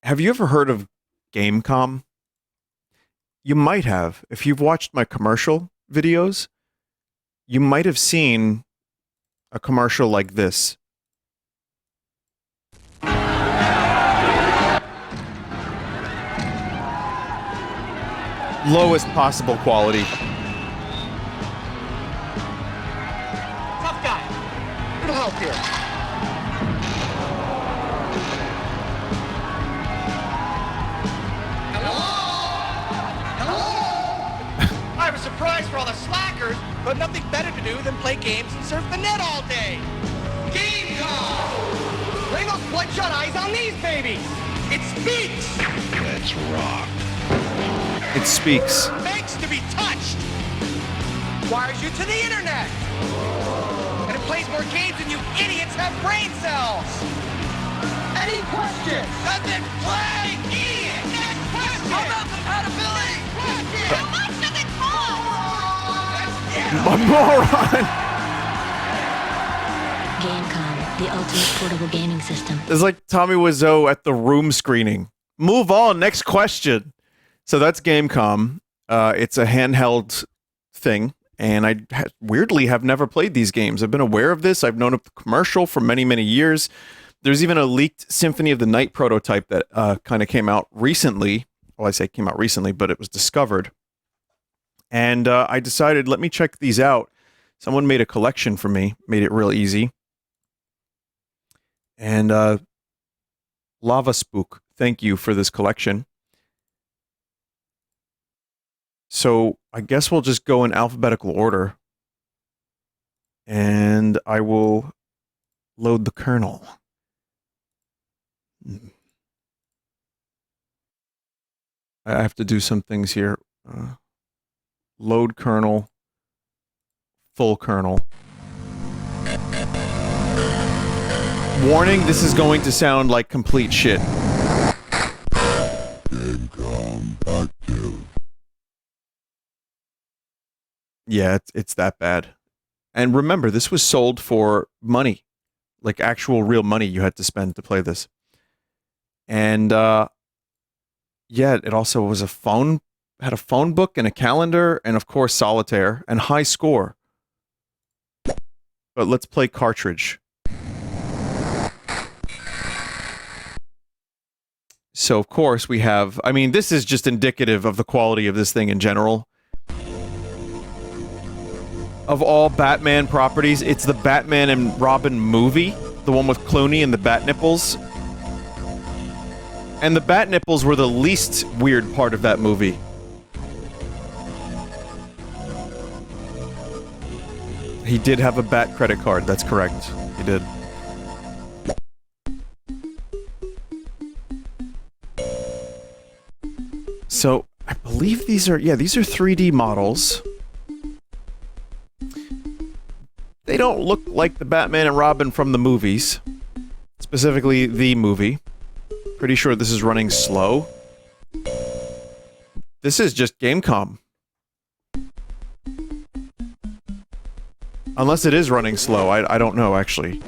Have you ever heard of Gamecom? You might have. If you've watched my commercial videos, you might have seen a commercial like this. Lowest possible quality. Tough guy. Little help here. I have a surprise for all the slackers, but nothing better to do than play games and surf the net all day. Game call! Lay those bloodshot eyes on these babies! It speaks! Let's rock. It speaks. Begs to be touched! Wires you to the internet! And it plays more games than you idiots have brain cells! Any questions? Doesn't play! Idiot! Next question! How about compatibility? How much does it cost? A moron! Gamecom, the ultimate portable gaming system. It's like Tommy Wiseau at the room screening. Move on, next question. So that's Gamecom. It's a handheld thing, and I weirdly have never played these games. I've been aware of this. I've known of the commercial for many, many years. There's even a leaked Symphony of the Night prototype that kind of came out recently. Well, I say came out recently, but it was discovered. And I decided, let me check these out. Someone made a collection for me, made it real easy. And Lava Spook, thank you for this collection. So I guess we'll just go in alphabetical order. And I will load the kernel. I have to do some things here. Load kernel. Full kernel. Warning, this is going to sound like complete shit. Yeah, it's that bad. And remember, this was sold for money. Like actual real money you had to spend to play this. And yeah, it also was had a phone book and a calendar, and of course solitaire, and high score. But let's play cartridge. So of course we have, I mean, this is just indicative of the quality of this thing in general. Of all Batman properties, it's the Batman and Robin movie, the one with Clooney and the bat nipples. And the bat nipples were the least weird part of that movie. He did have a bat credit card, that's correct. He did. So, I believe these are 3D models. They don't look like the Batman and Robin from the movies. Specifically, the movie. Pretty sure this is running slow. This is just Gamecom. Unless it is running slow, I don't know, actually.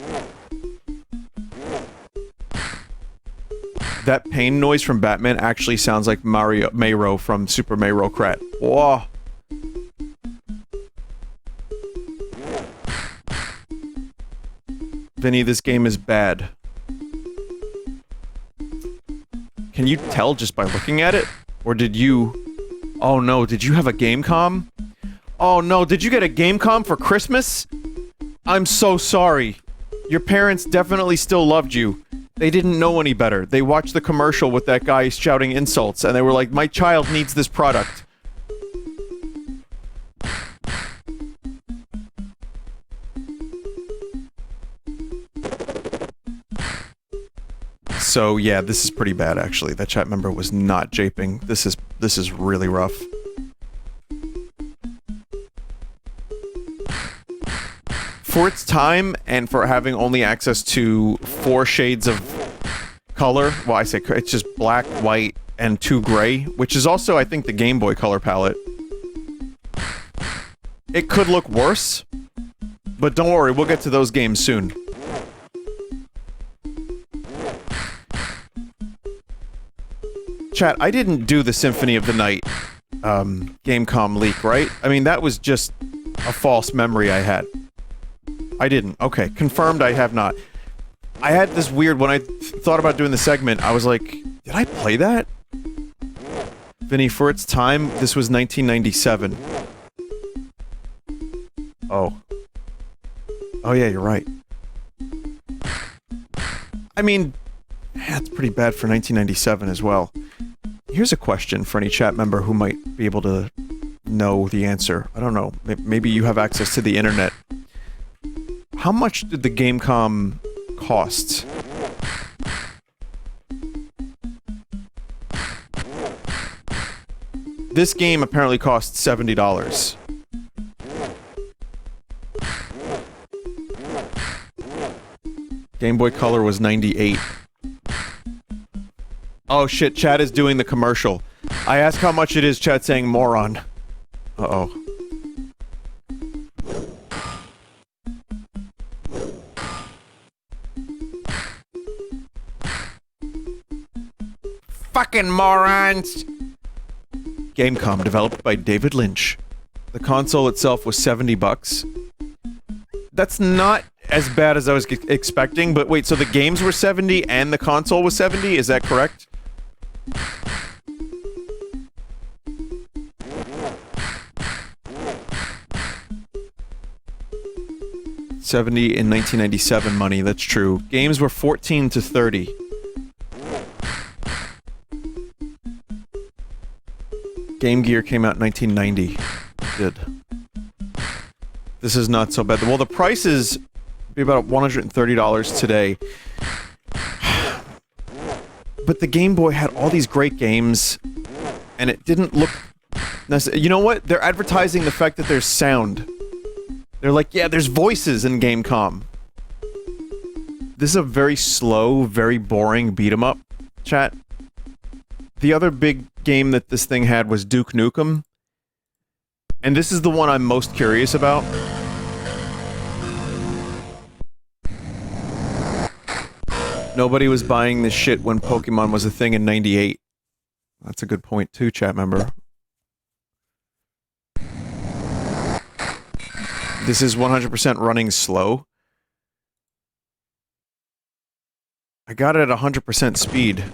That pain noise from Batman actually sounds like Mayro from Super Mario Kart. Whoa. Vinny, this game is bad. Can you tell just by looking at it? Or did you... Oh no, did you have a Gamecom? Oh no, did you get a Gamecom for Christmas? I'm so sorry. Your parents definitely still loved you. They didn't know any better. They watched the commercial with that guy shouting insults, and they were like, my child needs this product. So yeah, this is pretty bad actually. That chat member was not japing. This is really rough. For its time, and for having only access to 4 shades of color, well I say it's just black, white, and 2 gray, which is also I think the Game Boy color palette. It could look worse, but don't worry, we'll get to those games soon. Chat, I didn't do the Symphony of the Night Gamecom leak, right? I mean, that was just a false memory I had. I didn't. Okay, confirmed I have not. I had this weird, when I thought about doing the segment, I was like, did I play that? Vinny, for its time, this was 1997. Oh. Oh yeah, you're right. I mean, that's pretty bad for 1997 as well. Here's a question for any chat member who might be able to know the answer. I don't know. Maybe you have access to the internet. How much did the Gamecom cost? This game apparently cost $70. Game Boy Color was 98. Oh shit, chat is doing the commercial. I asked how much it is, chat saying moron. Uh-oh. Fucking morons! Gamecom, developed by David Lynch. The console itself was $70. That's not as bad as I was expecting, but wait, so the games were 70 and the console was 70? Is that correct? $70 in 1997 money, that's true. Games were 14 to 30. Game Gear came out in 1990. It did. This is not so bad. Well, the prices be about $130 today. But the Game Boy had all these great games, and it didn't look necessary. You know what? They're advertising the fact that there's sound. They're like, yeah, there's voices in Gamecom. This is a very slow, very boring beat-em-up, chat. The other big game that this thing had was Duke Nukem. And this is the one I'm most curious about. Nobody was buying this shit when Pokemon was a thing in '98. That's a good point too, chat member. This is 100% running slow. I got it at 100% speed.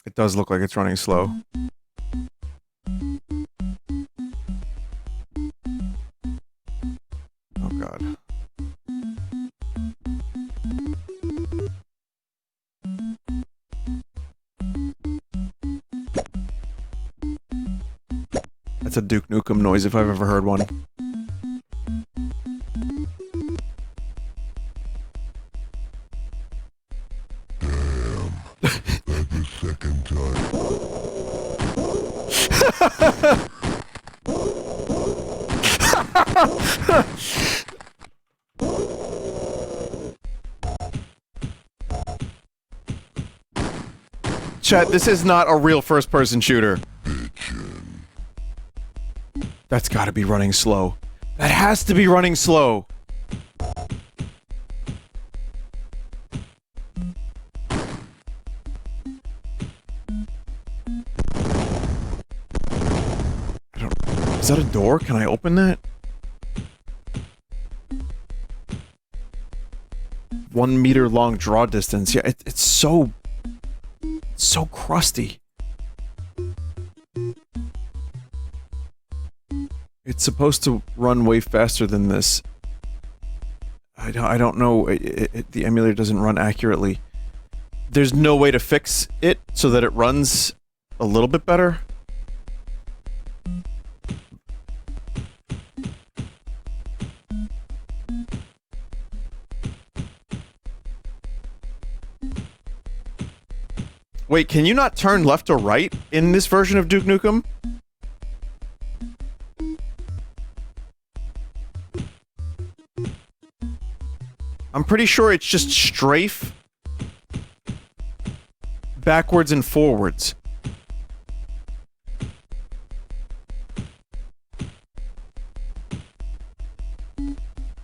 It does look like it's running slow. Oh god. That's a Duke Nukem noise if I've ever heard one. Second time. Chat, this is not a real first-person shooter. That's gotta be running slow. That has to be running slow. Is that a door? Can I open that? 1 meter long draw distance. Yeah, it's so crusty. It's supposed to run way faster than this. I don't know. The emulator doesn't run accurately. There's no way to fix it so that it runs a little bit better. Wait, can you not turn left or right in this version of Duke Nukem? I'm pretty sure it's just strafe backwards and forwards.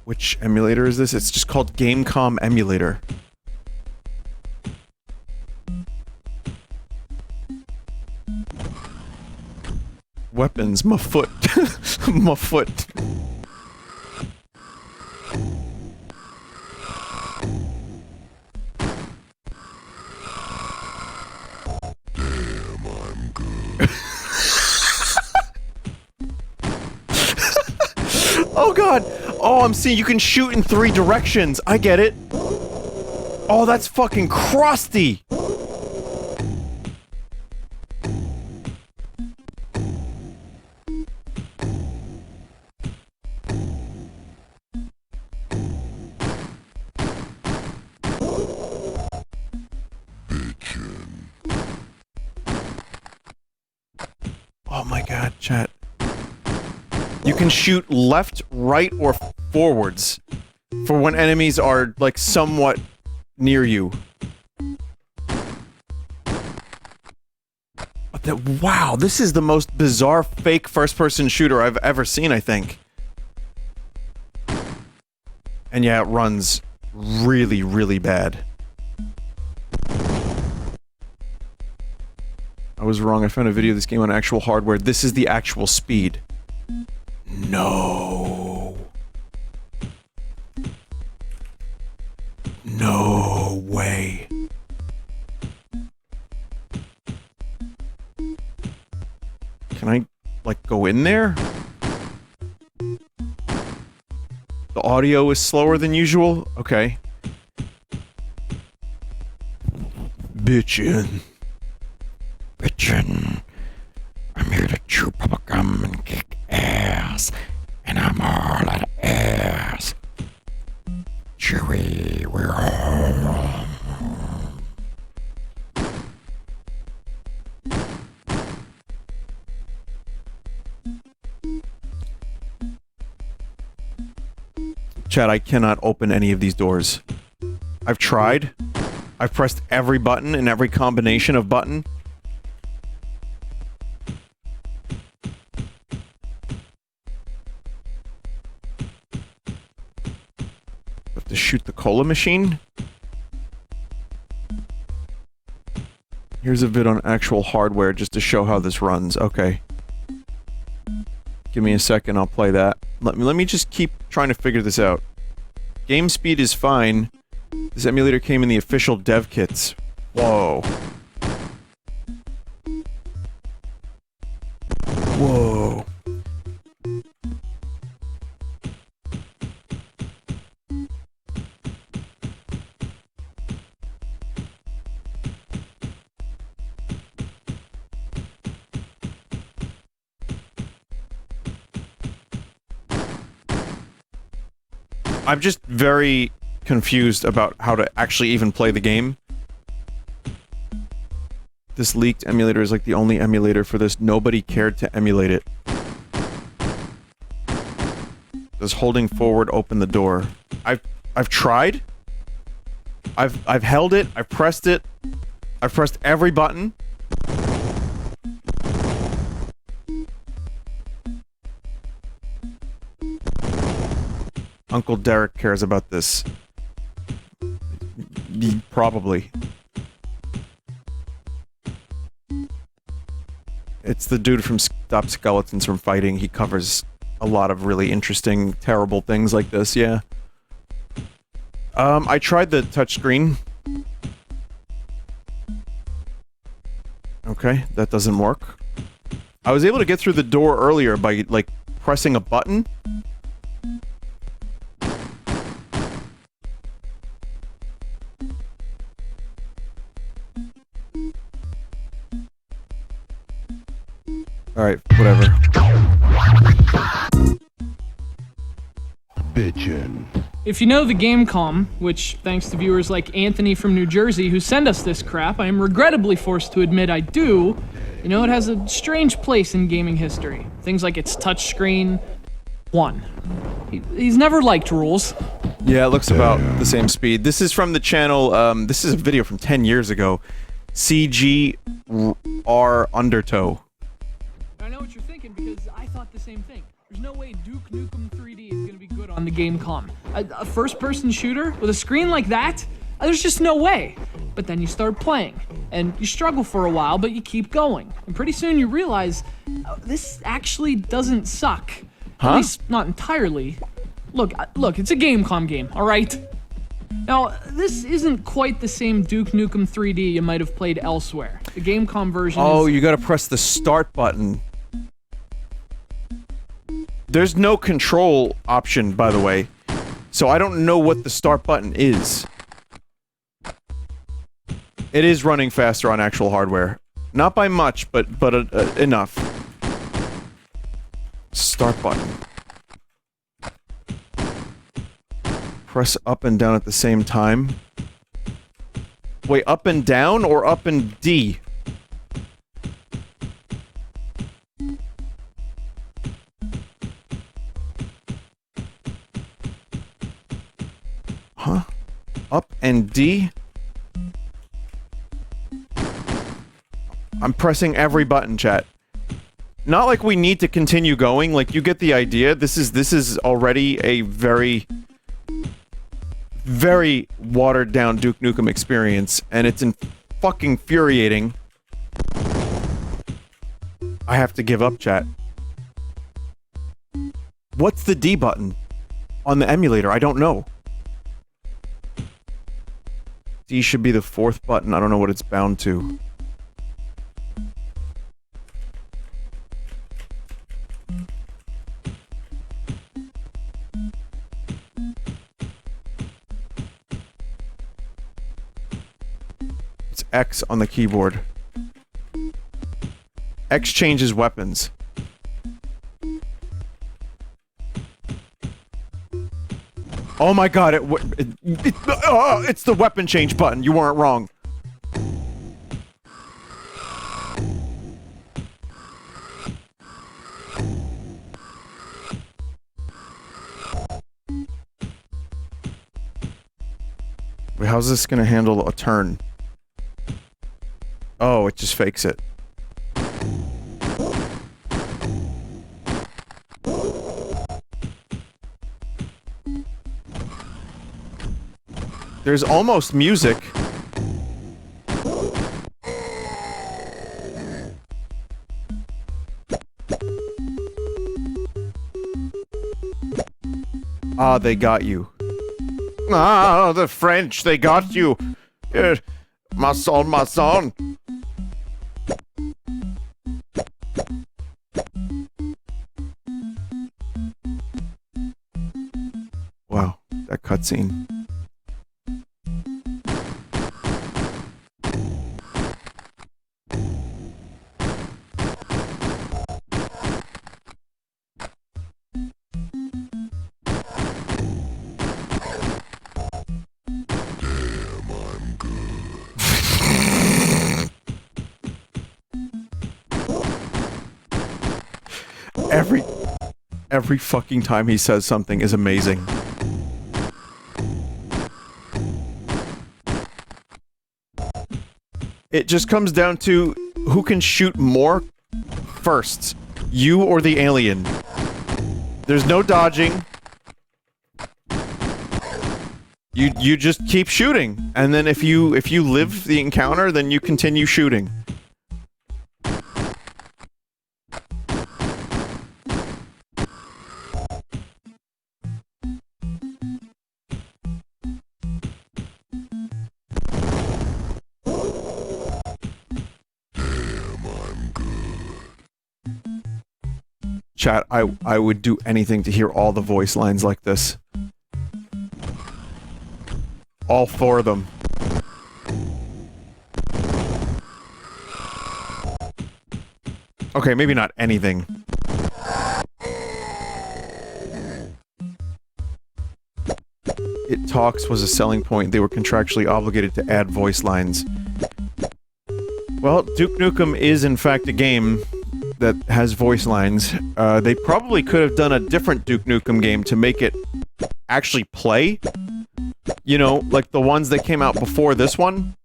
Which emulator is this? It's just called Gamecom Emulator. Weapons, my foot. My foot. Damn, I'm good. Oh god! Oh, I'm seeing you can shoot in 3 directions. I get it. Oh, that's fucking crusty! Oh my god, chat. You can shoot left, right, or forwards for when enemies are, like, somewhat near you. Wow, this is the most bizarre fake first-person shooter I've ever seen, I think. And yeah, it runs really, really bad. I was wrong, I found a video of this game on actual hardware. This is the actual speed. No. No way. Can I, like, go in there? The audio is slower than usual? Okay. Bitchin'. Bitchin'. I'm here to chew bubblegum and kick ass. And I'm all out of ass. Chewy, we're all... Chat, I cannot open any of these doors. I've tried. I've pressed every button and every combination of button. Have to shoot the cola machine? Here's a vid on actual hardware just to show how this runs. Okay. Give me a second, I'll play that. Let me just keep trying to figure this out. Game speed is fine. This emulator came in the official dev kits. Whoa. Whoa. I'm just very confused about how to actually even play the game. This leaked emulator is like the only emulator for this. Nobody cared to emulate it. Does holding forward open the door? I've tried. I've held it. I've pressed it. I've pressed every button. Uncle Derek cares about this. Probably. It's the dude from Stop Skeletons from Fighting. He covers a lot of really interesting, terrible things like this, yeah. I tried the touchscreen. Okay, that doesn't work. I was able to get through the door earlier by, like, pressing a button. Alright, whatever. Bitchin'. If you know the Gamecom, which thanks to viewers like Anthony from New Jersey who send us this crap, I am regrettably forced to admit I do, you know, it has a strange place in gaming history. Things like its touchscreen. He's never liked rules. Yeah, it looks about the same speed. This is from the channel, this is a video from 10 years ago. CGR Undertow. I know what you're thinking because I thought this the same thing. There's no way Duke Nukem 3D is gonna be good on the Gamecom. A first-person shooter with a screen like that? There's just no way. But then you start playing, and you struggle for a while, but you keep going. And pretty soon you realize, this actually doesn't suck. Huh? At least not entirely. Look, it's a Gamecom game, alright? Now, this isn't quite the same Duke Nukem 3D you might have played elsewhere. The Gamecom version Oh, is... you gotta press the start button. There's no control option, by the way. So I don't know what the start button is. It is running faster on actual hardware. Not by much, but enough. Start button. Press up and down at the same time. Wait, up and down or up and D? Huh? Up and D? I'm pressing every button, chat. Not like we need to continue going, like you get the idea. This is already a very watered down Duke Nukem experience, and it's fucking infuriating. I have to give up, chat. What's the D button on the emulator? I don't know. D should be the fourth button. I don't know what it's bound to. It's X on the keyboard. X changes weapons. Oh my god, it's the weapon change button. You weren't wrong. Wait, how's this gonna handle a turn? Oh, it just fakes it. There's almost music. Ah, they got you. Ah, the French, they got you. My son, my son. Wow, that cutscene. Every fucking time he says something is amazing. It just comes down to who can shoot more first, you or the alien. There's no dodging. You just keep shooting, and then if you live the encounter, then you continue shooting. Chat, I would do anything to hear all the voice lines like this. All four of them. Okay, maybe not anything. It Talks was a selling point. They were contractually obligated to add voice lines. Well, Duke Nukem is in fact a game that has voice lines. They probably could have done a different Duke Nukem game to make it actually play. You know, like the ones that came out before this one.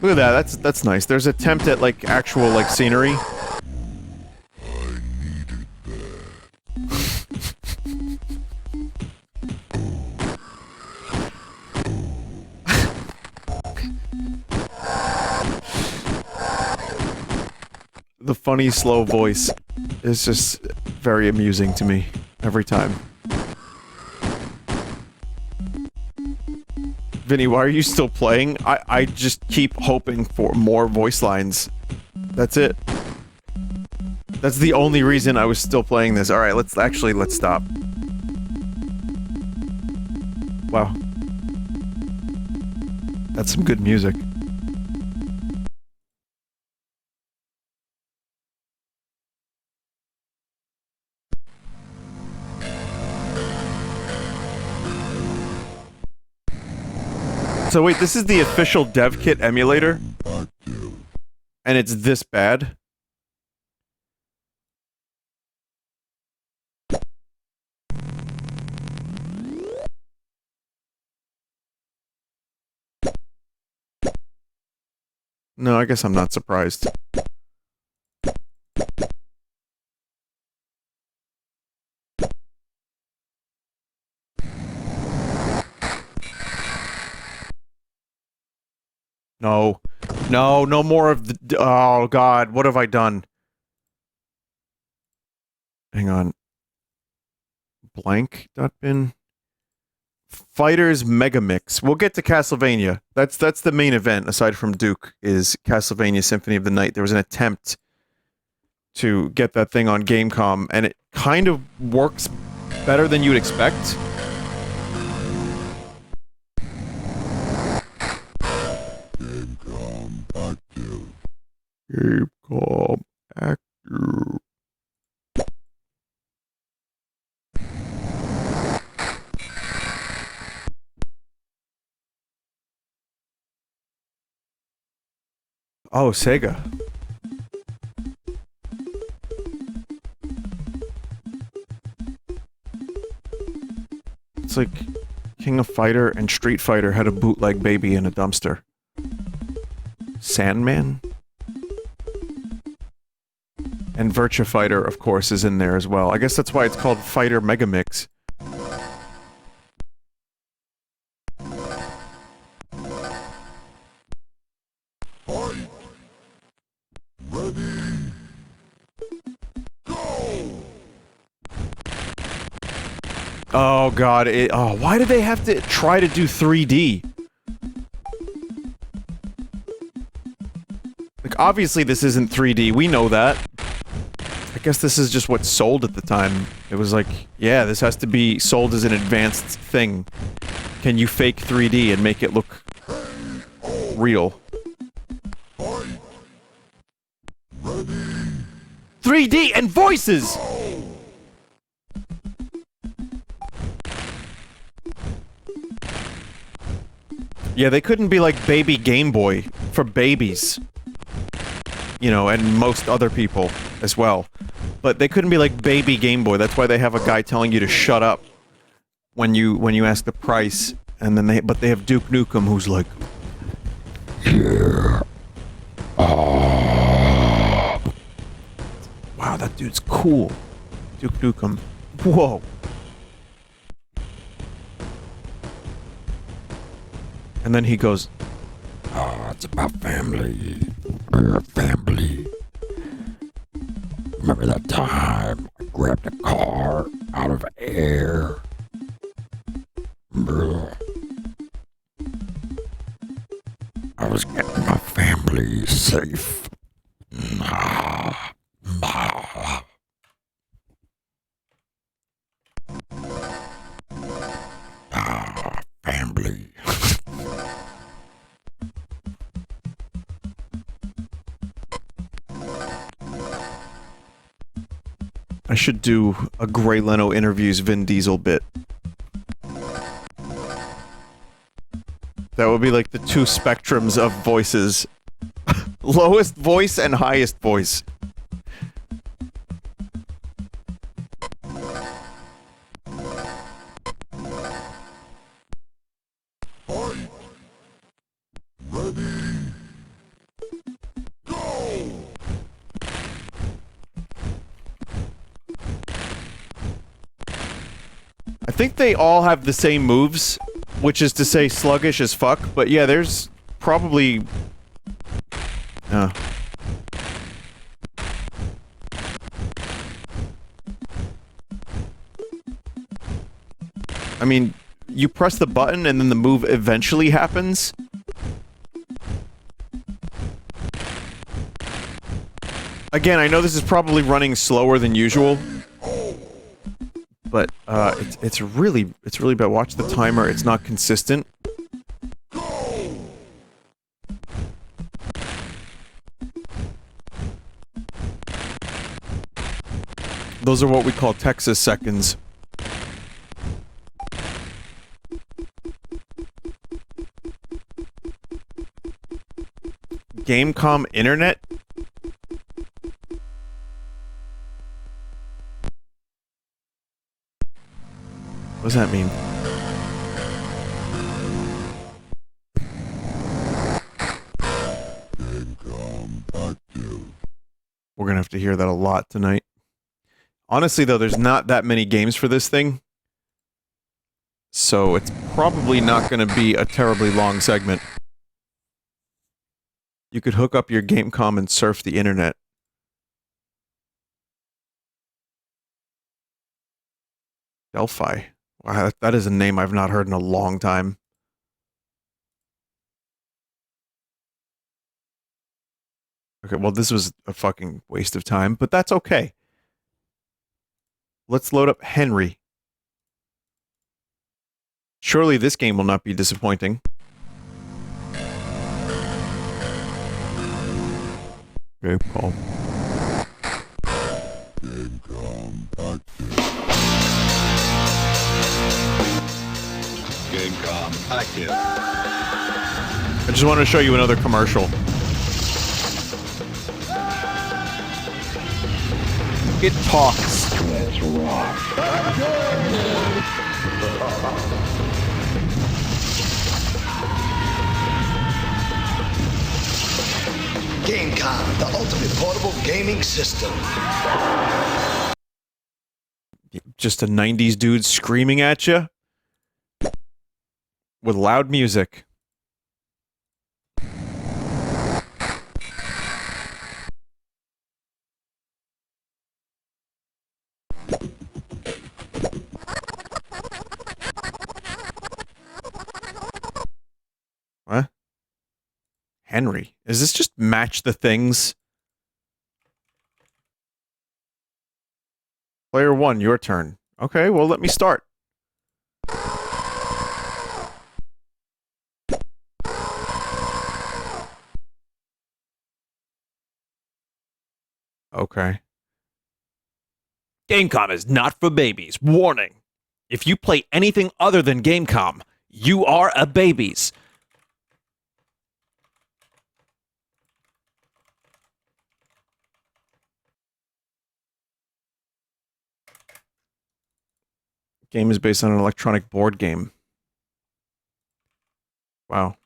Look at that. That's nice. There's an attempt at like actual like scenery. The funny slow voice is just very amusing to me every time. Vinny, why are you still playing? I just keep hoping for more voice lines. That's it. That's the only reason I was still playing this. Alright, let's stop. Wow. That's some good music. So wait, this is the official dev kit emulator? And it's this bad? No, I guess I'm not surprised. No. No, no more of the- oh god, what have I done? Hang on. Blank.bin? Fighters Megamix. We'll get to Castlevania. That's the main event, aside from Duke, is Castlevania Symphony of the Night. There was an attempt to get that thing on Gamecom, and it kind of works better than you'd expect. Gamecom active. Oh, Sega. It's like King of Fighter and Street Fighter had a bootleg baby in a dumpster. Sandman? And Virtua Fighter, of course, is in there as well. I guess that's why it's called Fighter Megamix. Oh god, why do they have to try to do 3D? Like, obviously this isn't 3D, we know that. I guess this is just what's sold at the time. It was like, yeah, this has to be sold as an advanced thing. Can you fake 3D and make it look real? 3D and voices! Yeah, they couldn't be like Baby Game Boy for babies. You know, and most other people as well. But they couldn't be like Baby Game Boy. That's why they have a guy telling you to shut up when you ask the price. And then they have Duke Nukem who's like, Yeah. wow, that dude's cool. Duke Nukem. Whoa. And then he goes, It's about family. We're family. Remember that time I grabbed a car out of air? Bruh. I was getting my family safe. Nah. Family. I should do a Gray Leno interviews Vin Diesel bit. That would be like the two spectrums of voices. Lowest voice and highest voice. I think they all have the same moves, which is to say sluggish as fuck, but yeah, there's probably... I mean, you press the button and then the move eventually happens. Again, I know this is probably running slower than usual, but it's really bad. Watch the timer; it's not consistent. Those are what we call Texas seconds. Gamecom internet? What does that mean? We're gonna have to hear that a lot tonight. Honestly, though, there's not that many games for this thing. So it's probably not gonna be a terribly long segment. You could hook up your Gamecom and surf the internet. Delphi. Wow, that is a name I've not heard in a long time. Okay, well, this was a fucking waste of time, but that's okay. Let's load up Henry. Surely this game will not be disappointing. Okay, Paul. Gamecom active. I just want to show you another commercial. It talks. Let's rock. Gamecom, the ultimate portable gaming system. Just a 90s dude screaming at you with loud music. What? Henry, is this just match the things? Player 1, your turn. Okay, well, let me start. Okay. Gamecom is not for babies. Warning. If you play anything other than Gamecom, you are a babies. Game is based on an electronic board game. Wow.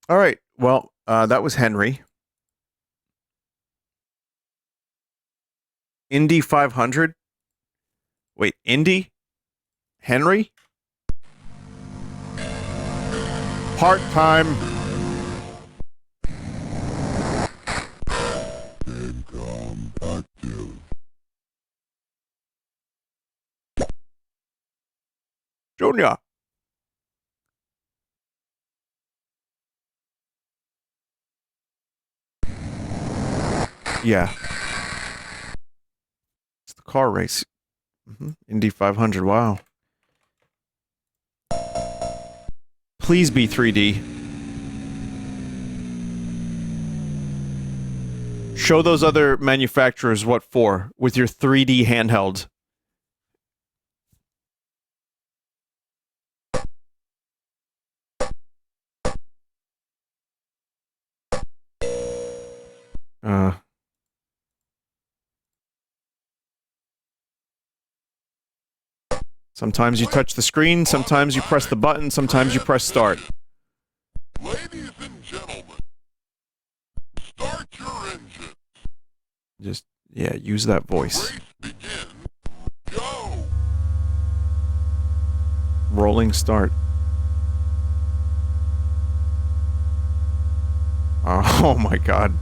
All right. Well, that was Henry. Indy 500. Wait, Indy? Henry? Part-time. Gamecom active. Junior. Yeah. It's the car race. Indy 500. Wow. Please be 3D. Show those other manufacturers what for with your 3D handheld. Sometimes you touch the screen, sometimes you press the button, sometimes you press start. Ladies and gentlemen, start your engine. Just, yeah, use that voice. Race begin. Go. Rolling start. Oh my god.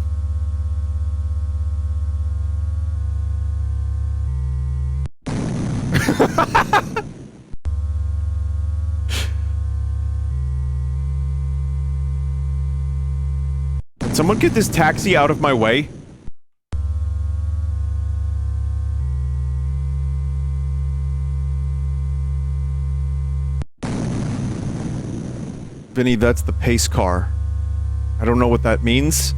Can someone get this taxi out of my way? Vinny, that's the pace car. I don't know what that means.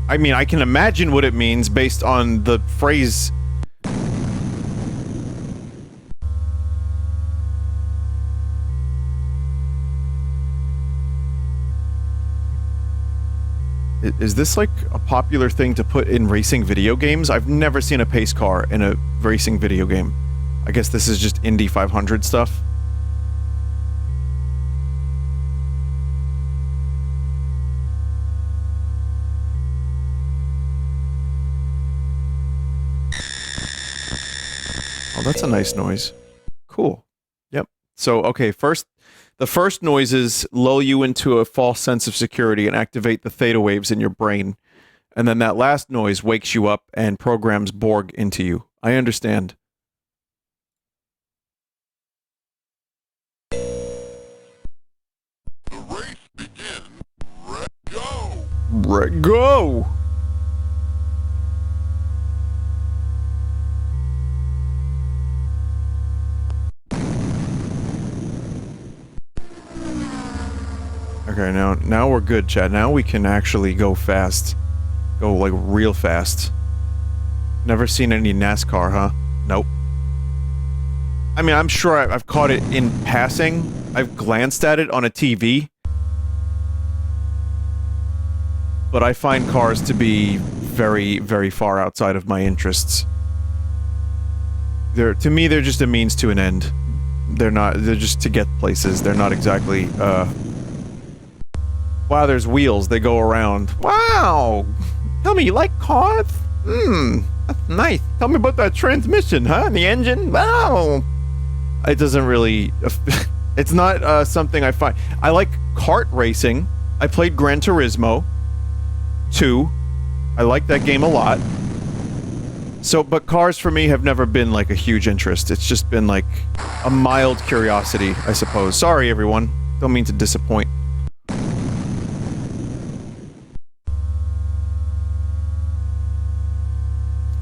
I mean, I can imagine what it means based on the phrase. Is this like a popular thing to put in racing video games? I've never seen a pace car in a racing video game. I guess this is just Indy 500 stuff. Oh, that's a nice noise. Cool. Yep. So, okay, the first noises lull you into a false sense of security and activate the theta waves in your brain. And then that last noise wakes you up and programs Borg into you. I understand. The race begin. Go. Go! Okay, now we're good, Chad. Now we can actually go fast. Go, like, real fast. Never seen any NASCAR, huh? Nope. I mean, I'm sure I've caught it in passing. I've glanced at it on a TV. But I find cars to be very, very far outside of my interests. To me, they're just a means to an end. They're just to get places. They're not exactly, wow, there's wheels. They go around. Wow! Tell me, you like cars? That's nice. Tell me about that transmission, huh? The engine? Wow! It doesn't really... it's not, something I find... I like kart racing. I played Gran Turismo 2. I like that game a lot. So, but cars for me have never been, like, a huge interest. It's just been, like, a mild curiosity, I suppose. Sorry, everyone. Don't mean to disappoint.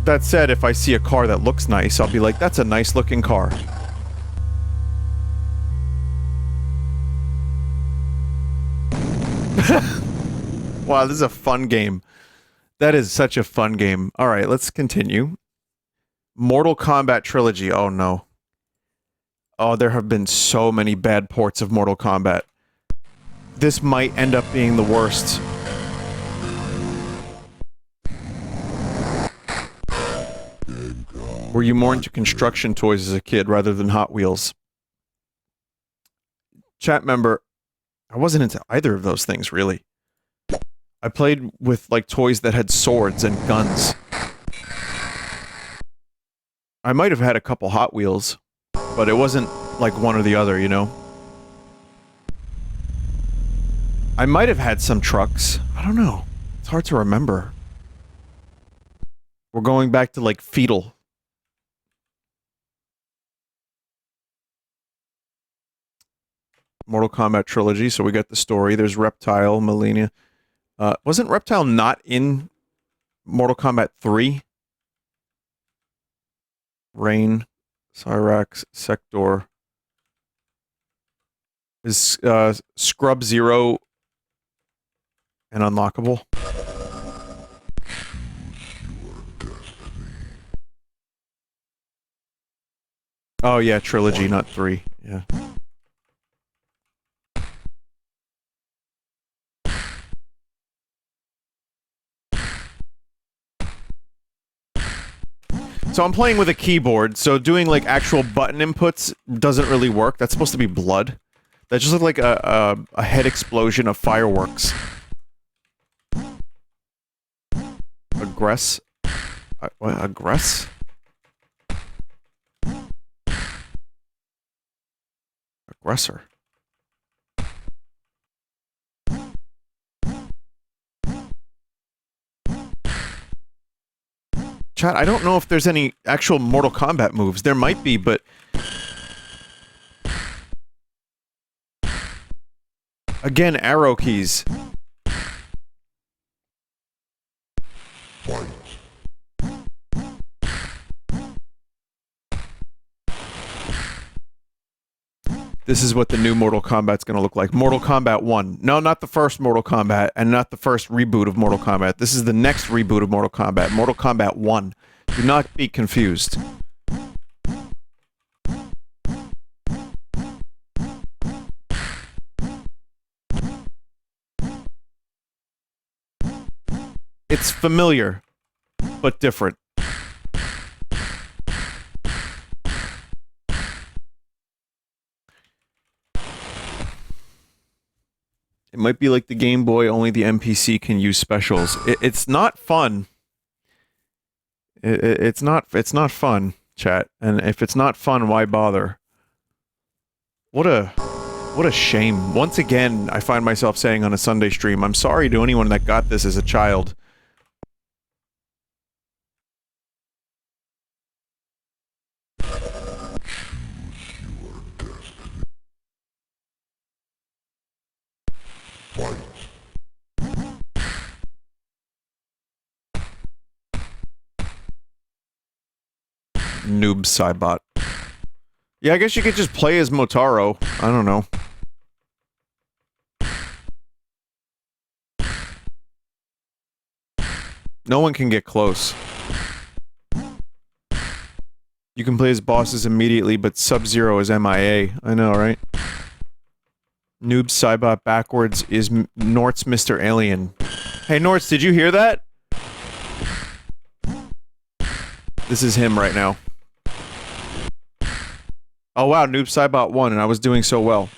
That said, if I see a car that looks nice, I'll be like, that's a nice looking car. Wow, this is a fun game. That is such a fun game. Alright, let's continue. Mortal Kombat Trilogy. Oh no. Oh, there have been so many bad ports of Mortal Kombat. This might end up being the worst. Were you more into construction toys as a kid rather than Hot Wheels? Chat member, I wasn't into either of those things, really. I played with, like, toys that had swords and guns. I might have had a couple Hot Wheels, but it wasn't, like, one or the other, you know? I might have had some trucks. I don't know. It's hard to remember. We're going back to, like, fetal. Mortal Kombat Trilogy, so we got the story. There's Reptile, Melina. Wasn't Reptile not in Mortal Kombat 3? Rain, Cyrax, Sector. Is Scrub Zero and Unlockable? Oh yeah, Trilogy, not 3. Yeah. So I'm playing with a keyboard, so doing like actual button inputs doesn't really work. That's supposed to be blood. That just looked like a head explosion of fireworks. Aggress? What? Aggress? Aggressor. Chat, I don't know if there's any actual Mortal Kombat moves. There might be, but... Again, arrow keys. This is what the new Mortal Kombat's gonna look like. Mortal Kombat 1. No, not the first Mortal Kombat, and not the first reboot of Mortal Kombat. This is the next reboot of Mortal Kombat. Mortal Kombat 1. Do not be confused. It's familiar, but different. It might be like the Game Boy, only the NPC can use specials. It's not fun. It's not fun, chat. And if it's not fun, why bother? What a shame. Once again, I find myself saying on a Sunday stream, I'm sorry to anyone that got this as a child. Noob Cybot. Yeah, I guess you could just play as Motaro. I don't know. No one can get close. You can play as bosses immediately, but Sub-Zero is MIA. I know, right? Noob Cybot backwards is Nort's Mr. Alien. Hey, Nort's, did you hear that? This is him right now. Oh wow, Noob Cybot won, and I was doing so well.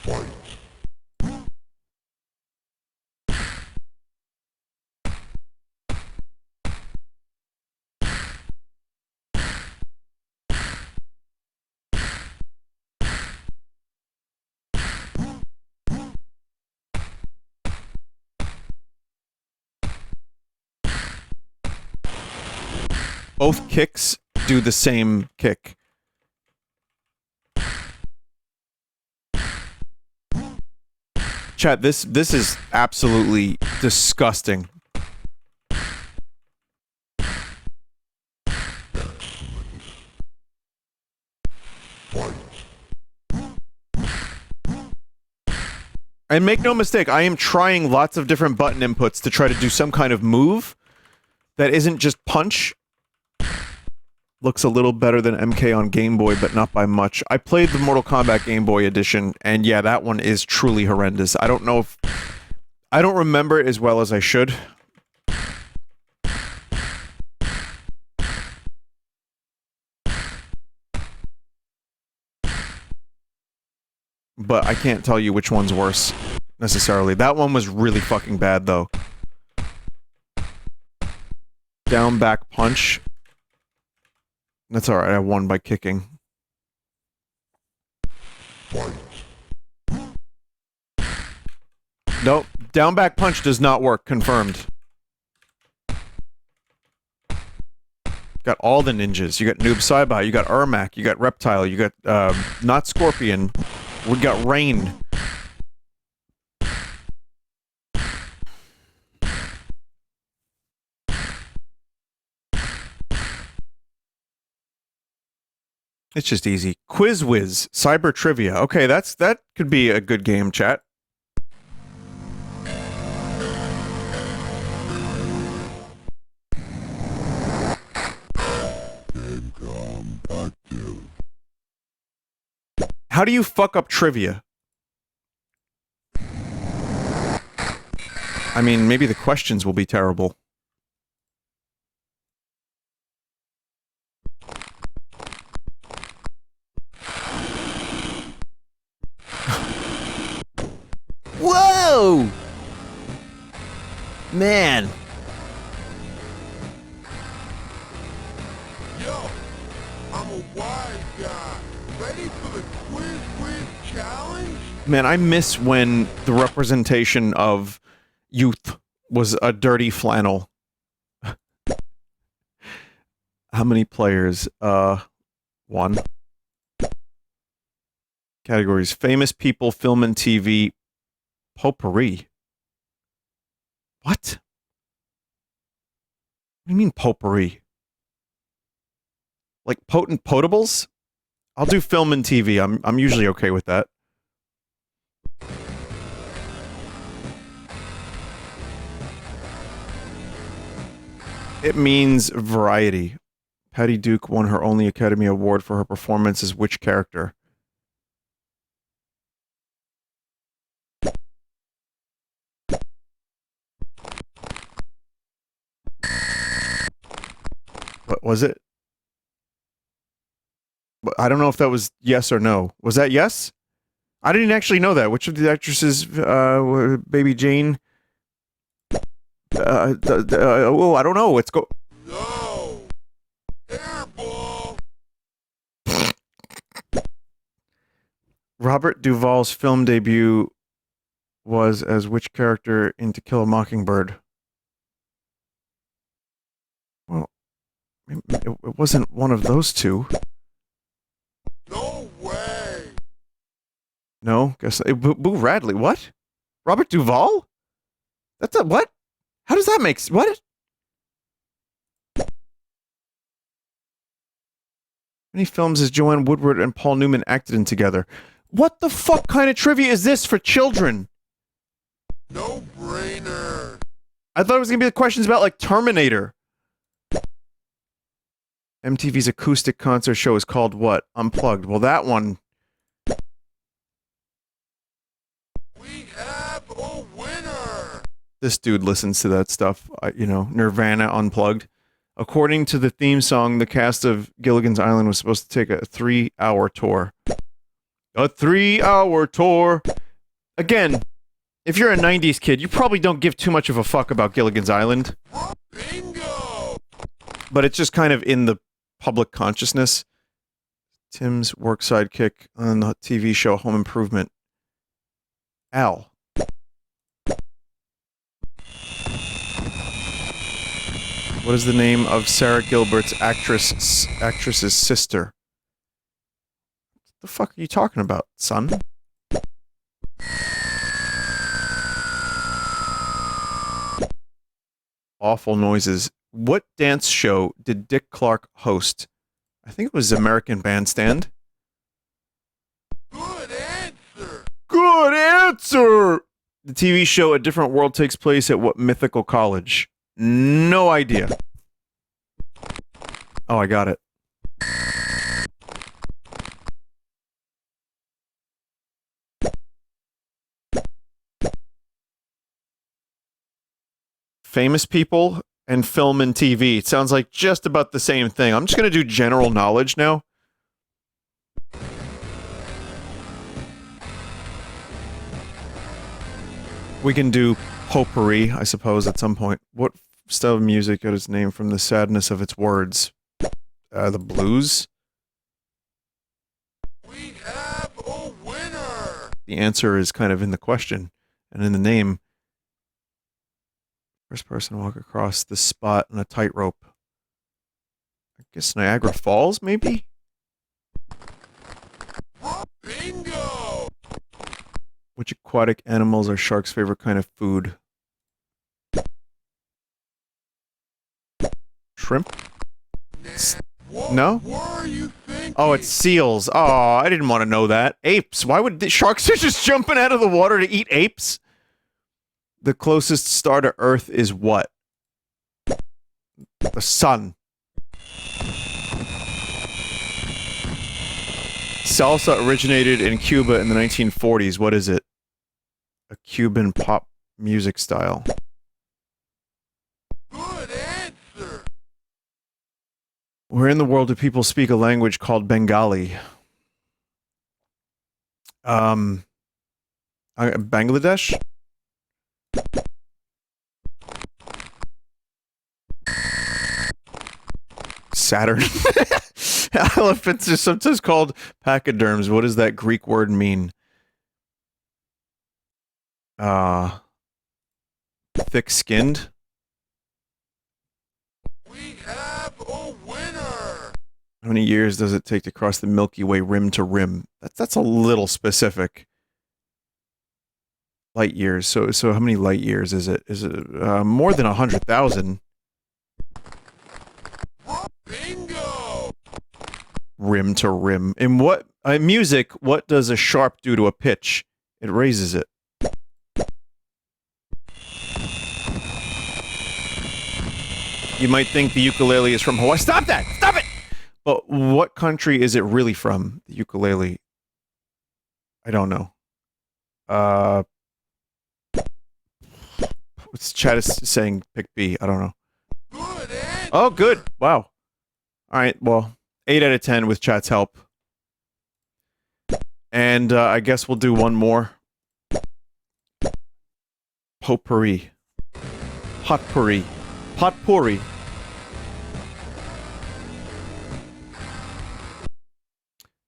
Both kicks do the same kick. Chat, this is absolutely disgusting. And make no mistake, I am trying lots of different button inputs to try to do some kind of move that isn't just punch. Looks a little better than MK on Game Boy, but not by much. I played the Mortal Kombat Game Boy edition, and yeah, that one is truly horrendous. I don't know if... I don't remember it as well as I should. But I can't tell you which one's worse, necessarily. That one was really fucking bad, though. Down back punch. That's alright, I won by kicking. Nope, down back punch does not work, confirmed. Got all the ninjas. You got Noob Saibot, you got Ermac, you got Reptile, you got, not Scorpion. We got Rain. It's just easy. Quizwiz, Cyber Trivia. Okay, that could be a good game, chat. How do you fuck up trivia? I mean, maybe the questions will be terrible. No! Man. Yo, I'm a wise guy. Ready for the Quizwiz challenge? Man, I miss when the representation of youth was a dirty flannel. How many players? One. Categories: famous people, film and TV, potpourri. What? What do you mean potpourri? Like potent potables? I'll do film and TV. I'm usually okay with that. It means variety. Patty Duke won her only Academy Award for her performance as which character? What was it? I don't know if that was yes or no. Was that yes? I didn't actually know that. Which of the actresses, Baby Jane? Oh, I don't know. Let's go. No! Airball! Robert Duvall's film debut was as which character in To Kill a Mockingbird? Well, it wasn't one of those two. No way! No? Guess Boo Radley. What? Robert Duvall? That's a what? How does that make what? How many films has Joanne Woodward and Paul Newman acted in together? What the fuck kind of trivia is this for children? No brainer! I thought it was gonna be the questions about like Terminator. MTV's acoustic concert show is called what? Unplugged. Well, that one. We have a winner! This dude listens to that stuff. You know, Nirvana Unplugged. According to the theme song, the cast of Gilligan's Island was supposed to take a 3-hour tour. A 3-hour tour. Again, if you're a 90s kid, you probably don't give too much of a fuck about Gilligan's Island. Bingo! But it's just kind of in the public consciousness. Tim's work sidekick on the TV show Home Improvement. Al. What is the name of Sarah Gilbert's actress's sister? What the fuck are you talking about, son? Awful noises. What dance show did Dick Clark host? I think it was American Bandstand. Good answer! Good answer! The TV show A Different World takes place at what mythical college? No idea. Oh, I got it. Famous people and film and TV. It sounds like just about the same thing. I'm just going to do general knowledge now. We can do potpourri, I suppose, at some point. What style of music got its name from the sadness of its words? The blues? We have a winner! The answer is kind of in the question and in the name. First person to walk across the spot on a tightrope. I guess Niagara Falls, maybe? Bingo! Which aquatic animals are sharks' favorite kind of food? Shrimp? What No? were you thinking? Oh, it's seals. Oh, I didn't want to know that. Apes. Why would the sharks are just jumping out of the water to eat apes? The closest star to Earth is what? The sun. Salsa originated in Cuba in the 1940s. What is it? A Cuban pop music style. Good answer! Where in the world do people speak a language called Bengali? Bangladesh? Saturn. Elephants are sometimes called pachyderms. What does that Greek word mean? Thick-skinned? We have a winner. How many years does it take to cross the Milky Way rim to rim? That's a little specific. Light years. So how many light years is it? Is it more than 100,000? Bingo. Rim to rim. In what music? What does a sharp do to a pitch? It raises it. You might think the ukulele is from Hawaii. Stop that! Stop it! But what country is it really from? The ukulele. I don't know. What's chat is saying? Pick B. I don't know. Good answer. Oh, good. Wow. All right. Well, 8 out of 10 with chat's help. And I guess we'll do one more. Potpourri. Potpourri. Potpourri.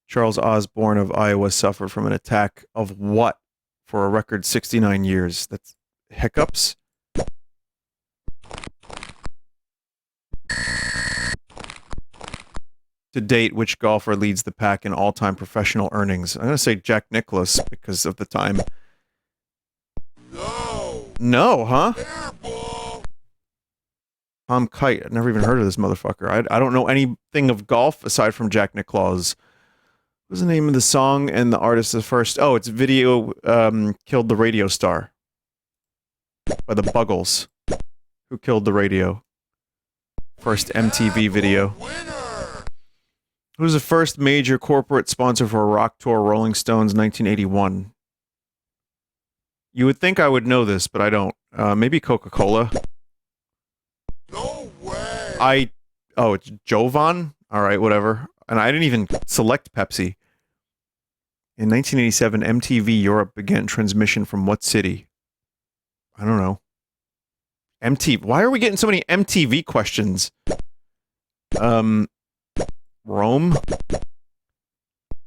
Charles Osborne of Iowa suffered from an attack of what for a record 69 years? That's hiccups? To date, which golfer leads the pack in all-time professional earnings? I'm going to say Jack Nicklaus because of the time. No. No, huh? Airball. Tom Kite. I've never even heard of this motherfucker. I don't know anything of golf aside from Jack Nicklaus. What was the name of the song and the artist of the first? Oh, it's Video Killed the Radio Star. By the Buggles. Who killed the radio? First MTV video. Winner. Who was the first major corporate sponsor for a rock tour, Rolling Stones, 1981? You would think I would know this, but I don't. Maybe Coca-Cola? No way. Oh, it's Jovan? Alright, whatever. And I didn't even select Pepsi. In 1987, MTV Europe began transmission from what city? I don't know. Why are we getting so many MTV questions? Rome?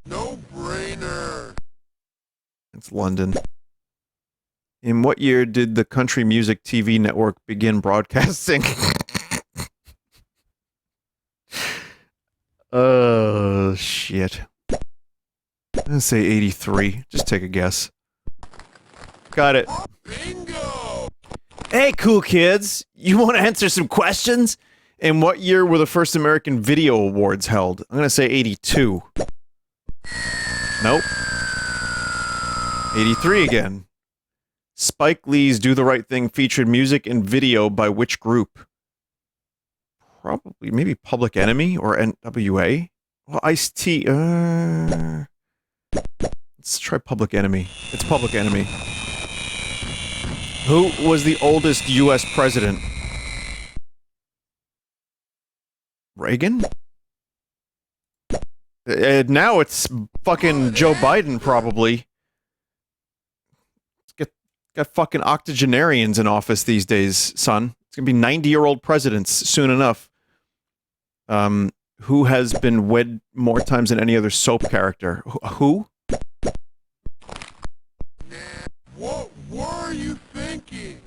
No brainer. It's London. In what year did the Country Music TV network begin broadcasting? Oh, shit. I'm gonna say 83. Just take a guess. Got it. Bingo. Hey, cool kids! You want to answer some questions? In what year were the first American Video Awards held? I'm gonna say 82. Nope. 83 again. Spike Lee's Do the Right Thing featured music and video by which group? Probably, maybe Public Enemy or NWA? Well, Ice-T, let's try Public Enemy. It's Public Enemy. Who was the oldest U.S. president? Reagan? Now it's fucking Joe Biden, probably. Got fucking octogenarians in office these days, son. It's gonna be 90-year-old presidents soon enough. Who has been wed more times than any other soap character? Who? What were you thinking?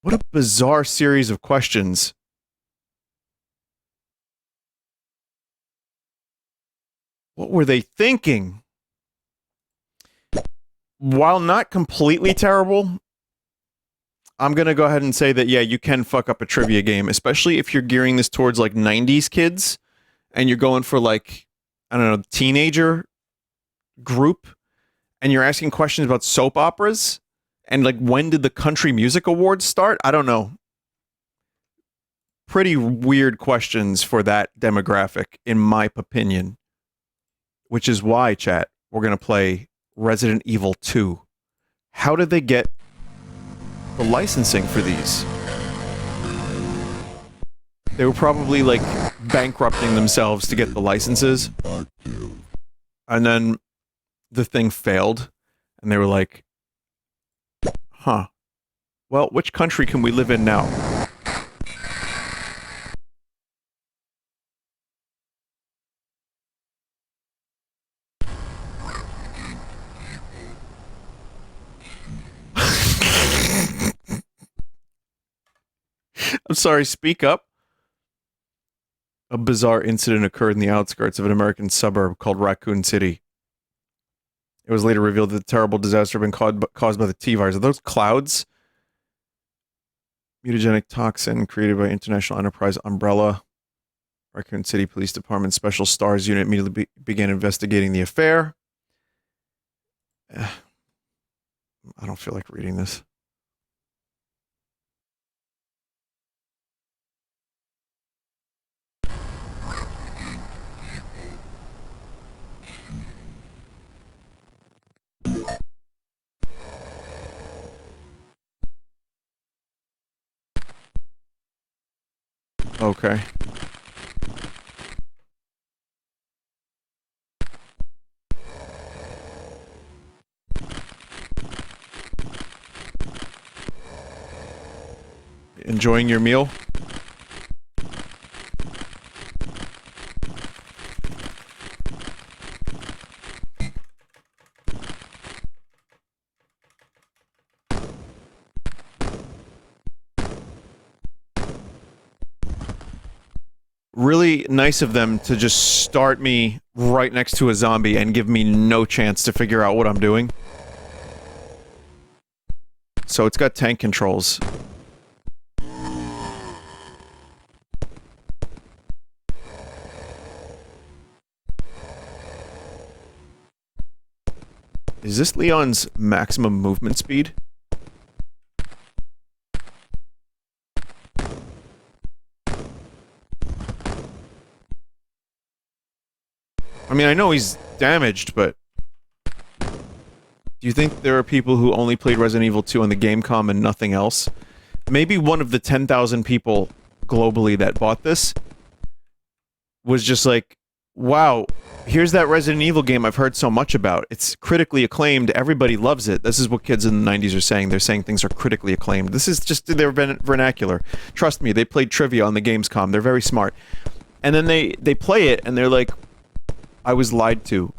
What a bizarre series of questions. What were they thinking? While not completely terrible, I'm going to go ahead and say that, yeah, you can fuck up a trivia game, especially if you're gearing this towards, like, 90s kids, and you're going for, like, I don't know, teenager group, and you're asking questions about soap operas, and, like, when did the Country Music Awards start? I don't know. Pretty weird questions for that demographic, in my opinion. Which is why, chat, we're going to play Resident Evil 2. How did they get the licensing for these? They were probably, like, bankrupting themselves to get the licenses. And then the thing failed. And they were like, huh. Well, which country can we live in now? I'm sorry, speak up. A bizarre incident occurred in the outskirts of an American suburb called Raccoon City. It was later revealed that the terrible disaster had been caused by the T-virus. Are those clouds? Mutagenic toxin created by International Enterprise Umbrella. Raccoon City Police Department Special Stars Unit immediately began investigating the affair. I don't feel like reading this. Okay. Enjoying your meal? Really nice of them to just start me right next to a zombie and give me no chance to figure out what I'm doing. So it's got tank controls. Is this Leon's maximum movement speed? I mean, I know he's damaged, but... Do you think there are people who only played Resident Evil 2 on the Gamecom and nothing else? Maybe one of the 10,000 people globally that bought this was just like, wow, here's that Resident Evil game I've heard so much about. It's critically acclaimed. Everybody loves it. This is what kids in the 90s are saying. They're saying things are critically acclaimed. This is just their vernacular. Trust me, they played trivia on the Gamescom. They're very smart. And then they play it, and they're like, I was lied to.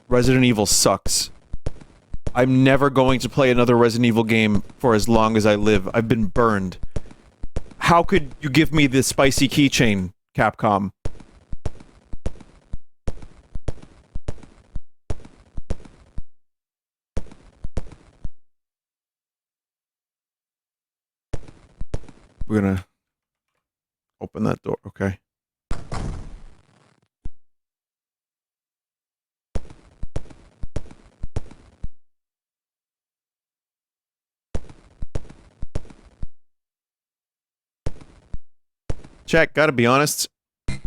Resident Evil sucks. I'm never going to play another Resident Evil game for as long as I live. I've been burned. How could you give me this spicy keychain, Capcom? We're gonna open that door, okay? Check, gotta be honest,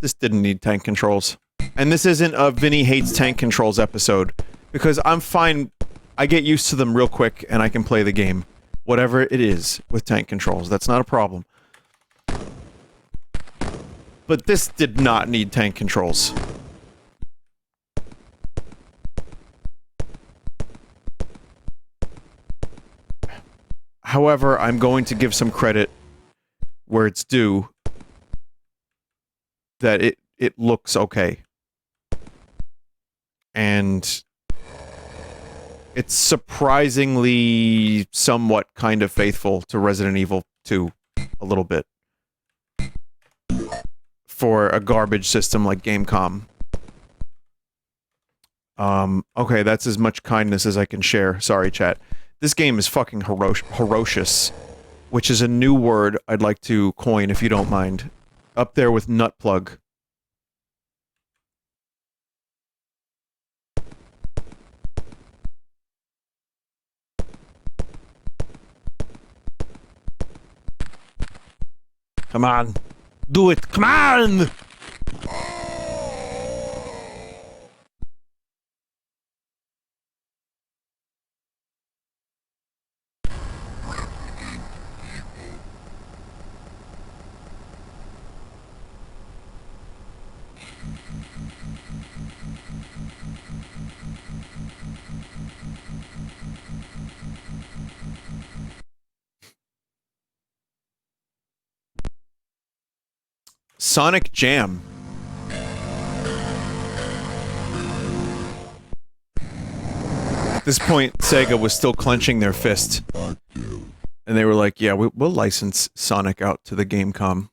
this didn't need tank controls. And this isn't a Vinny hates tank controls episode, because I'm fine, I get used to them real quick and I can play the game. Whatever it is with tank controls, that's not a problem. But this did not need tank controls. However, I'm going to give some credit where it's due. That it looks okay. And it's surprisingly somewhat kind of faithful to Resident Evil 2 a little bit. For a garbage system like Gamecom. Okay, that's as much kindness as I can share. Sorry, chat. This game is fucking ferocious, which is a new word I'd like to coin if you don't mind. Up there with nut plug. Come on. Do it. Come on! Sonic Jam. At this point, Sega was still clenching their fist. And they were like, yeah, we'll license Sonic out to the Gamecom.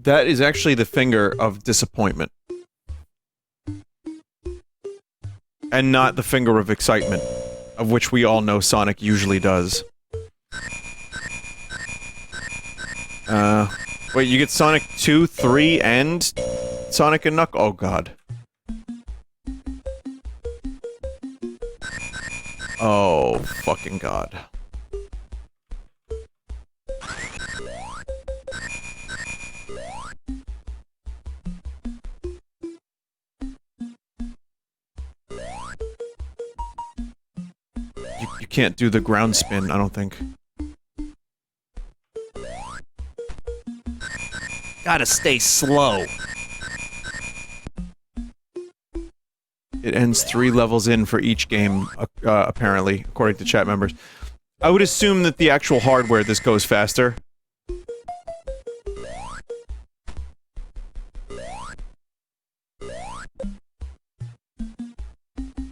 That is actually the finger of disappointment. And not the finger of excitement, of which we all know Sonic usually does. Wait, you get Sonic 2, 3, and Sonic and Knuckles? Oh god. Oh, fucking god. You can't do the ground spin, I don't think. Gotta stay slow. It ends 3 levels in for each game, apparently, according to chat members. I would assume that the actual hardware, this goes faster.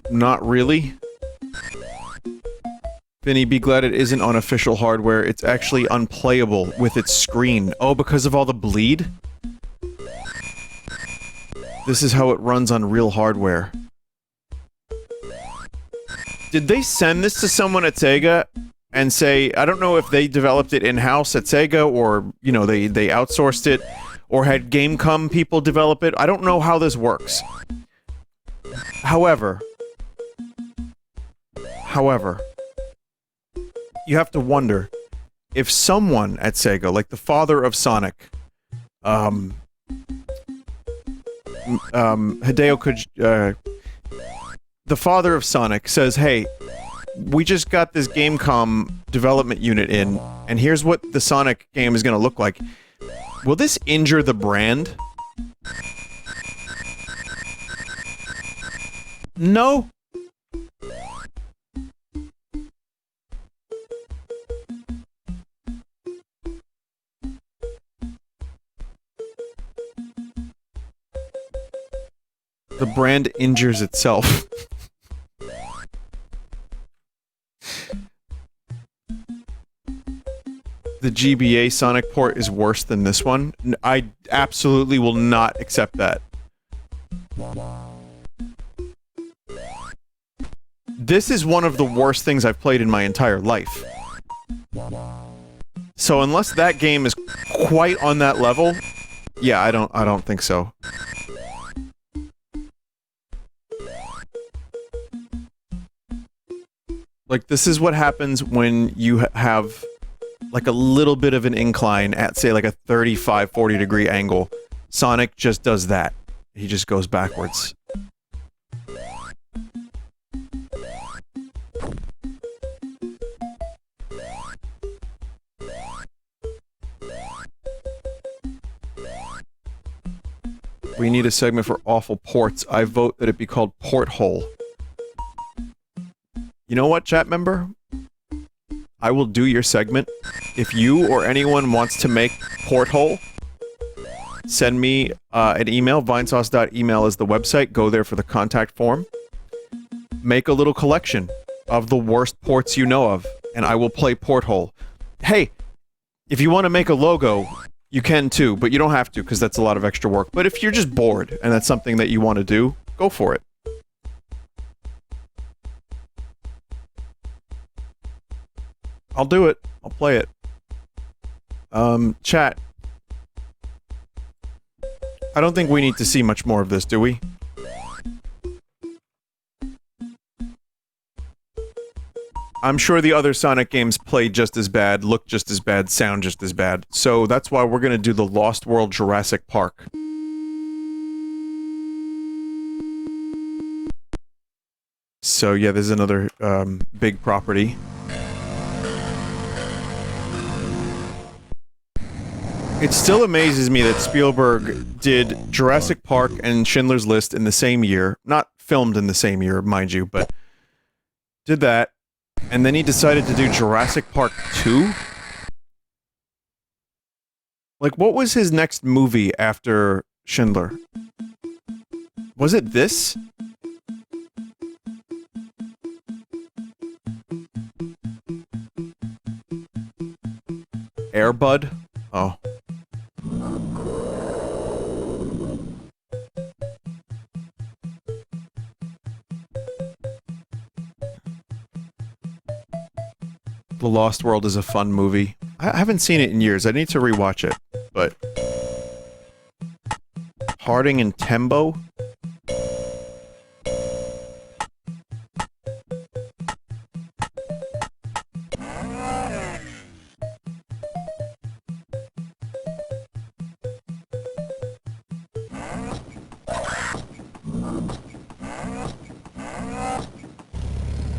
Not really. Vinny, be glad it isn't on official hardware. It's actually unplayable with its screen. Oh, because of all the bleed? This is how it runs on real hardware. Did they send this to someone at Sega and say, I don't know if they developed it in-house at Sega or, you know, they outsourced it or had Gamecom people develop it? I don't know how this works. However, you have to wonder if someone at Sega, like the father of Sonic, the father of Sonic says, hey, we just got this Gamecom development unit in, and here's what the Sonic game is gonna look like. Will this injure the brand? No. The brand injures itself. The GBA Sonic port is worse than this one. I absolutely will not accept that. This is one of the worst things I've played in my entire life. So unless that game is quite on that level, yeah, I don't think so. Like, this is what happens when you have, like, a little bit of an incline at, say, like a 35, 40 degree angle. Sonic just does that. He just goes backwards. We need a segment for awful ports. I vote that it be called Porthole. You know what, chat member? I will do your segment. If you or anyone wants to make Porthole, send me an email. Vinesauce.email is the website. Go there for the contact form. Make a little collection of the worst ports you know of, and I will play Porthole. Hey, if you want to make a logo, you can too, but you don't have to, because that's a lot of extra work. But if you're just bored, and that's something that you want to do, go for it. I'll do it. I'll play it. Chat. I don't think we need to see much more of this, do we? I'm sure the other Sonic games play just as bad, look just as bad, sound just as bad. So that's why we're gonna do the Lost World Jurassic Park. So yeah, there's another big property. It still amazes me that Spielberg did Jurassic Park and Schindler's List in the same year. Not filmed in the same year, mind you, but did that, and then he decided to do Jurassic Park 2? Like, what was his next movie after Schindler? Was it this? Air Bud? Oh. The Lost World is a fun movie. I haven't seen it in years. I need to rewatch it, but... Harding and Tembo?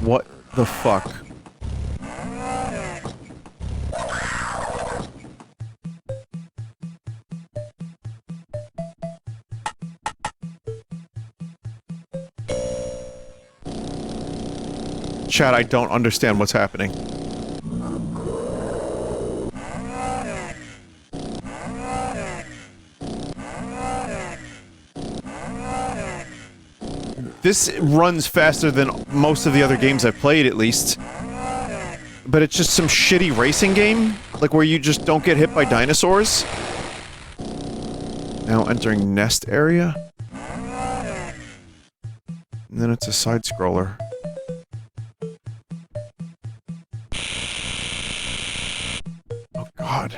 What the fuck? Chat, I don't understand what's happening. This runs faster than most of the other games I've played, at least. But it's just some shitty racing game? Like where you just don't get hit by dinosaurs? Now entering nest area? And then it's a side-scroller. Oh god.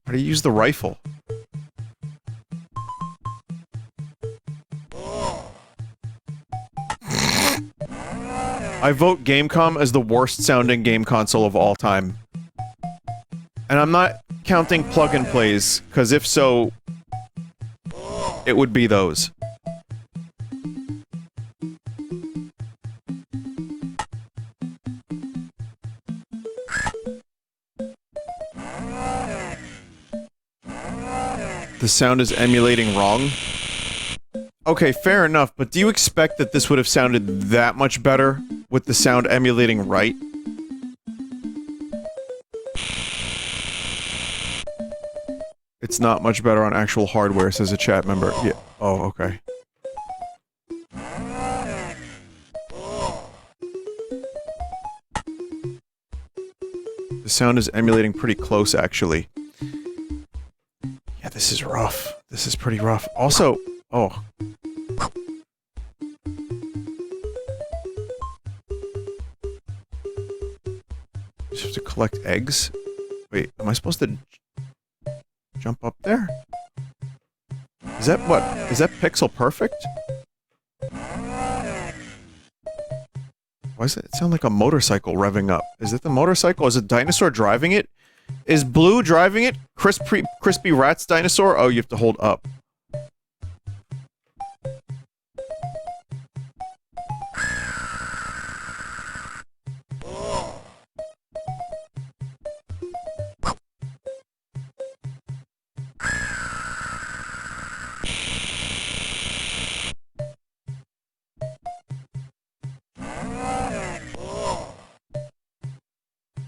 How do you use the rifle? I vote Gamecom as the worst sounding game console of all time. And I'm not counting plug and plays, because if so, it would be those. The sound is emulating wrong. Okay, fair enough, but do you expect that this would have sounded that much better with the sound emulating right? It's not much better on actual hardware, says a chat member. Yeah. Oh, okay. The sound is emulating pretty close, actually. Yeah, this is rough. This is pretty rough. Also, oh. Just have to collect eggs? Wait, am I supposed to jump up there? Is that what? Is that pixel perfect? Why does it sound like a motorcycle revving up? Is it the motorcycle? Is a dinosaur driving it? Is Blue driving it? Crispy Rat's dinosaur? Oh, you have to hold up.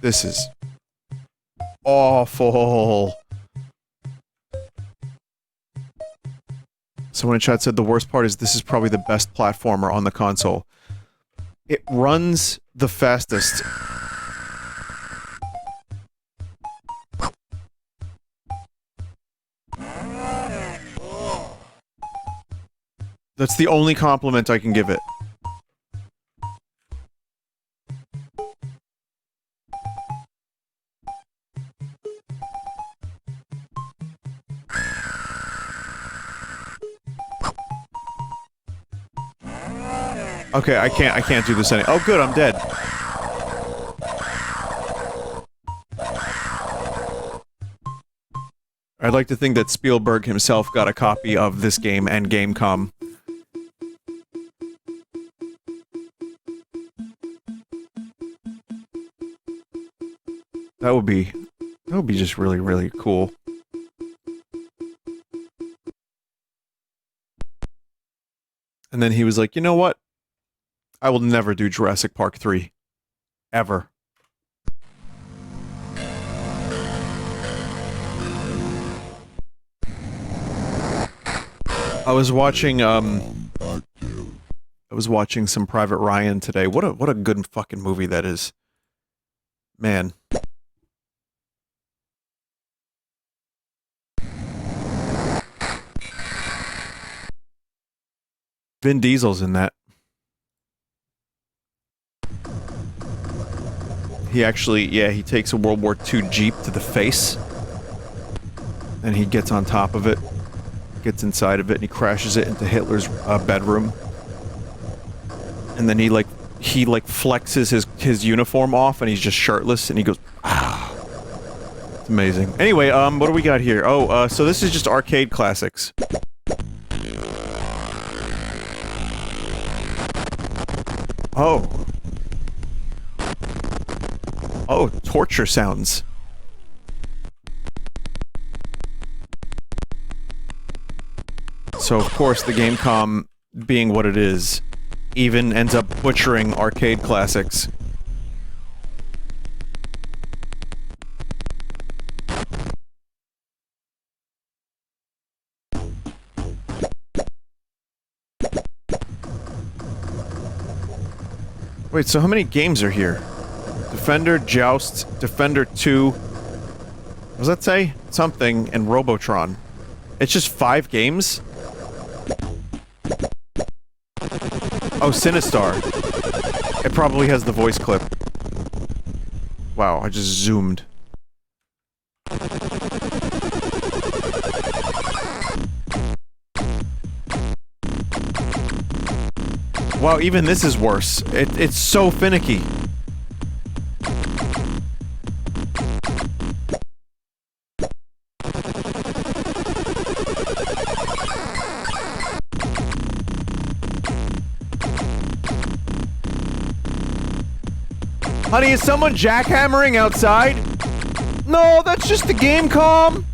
This is awful. Someone in chat said the worst part is this is probably the best platformer on the console. It runs the fastest. That's the only compliment I can give it. Okay, I can't do this any- Oh good, I'm dead. I'd like to think that Spielberg himself got a copy of this game and Gamecom. That would be just really, really cool. And then he was like, you know what? I will never do Jurassic Park 3. Ever. I was watching some Private Ryan today. What a good fucking movie that is. Man. Vin Diesel's in that. He actually, yeah, he takes a World War II Jeep to the face. And he gets on top of it. Gets inside of it and he crashes it into Hitler's bedroom. And then he flexes his uniform off and he's just shirtless and he goes, ah. It's amazing. Anyway, what do we got here? Oh, so this is just arcade classics. Oh. Oh, torture sounds. So, of course, the Gamecom, being what it is, even ends up butchering arcade classics. Wait, so how many games are here? Defender, Joust, Defender 2... What does that say? Something, and Robotron. It's just 5 games? Oh, Sinistar. It probably has the voice clip. Wow, I just zoomed. Wow, even this is worse. It's so finicky. Honey, is someone jackhammering outside? No, that's just the Gamecom.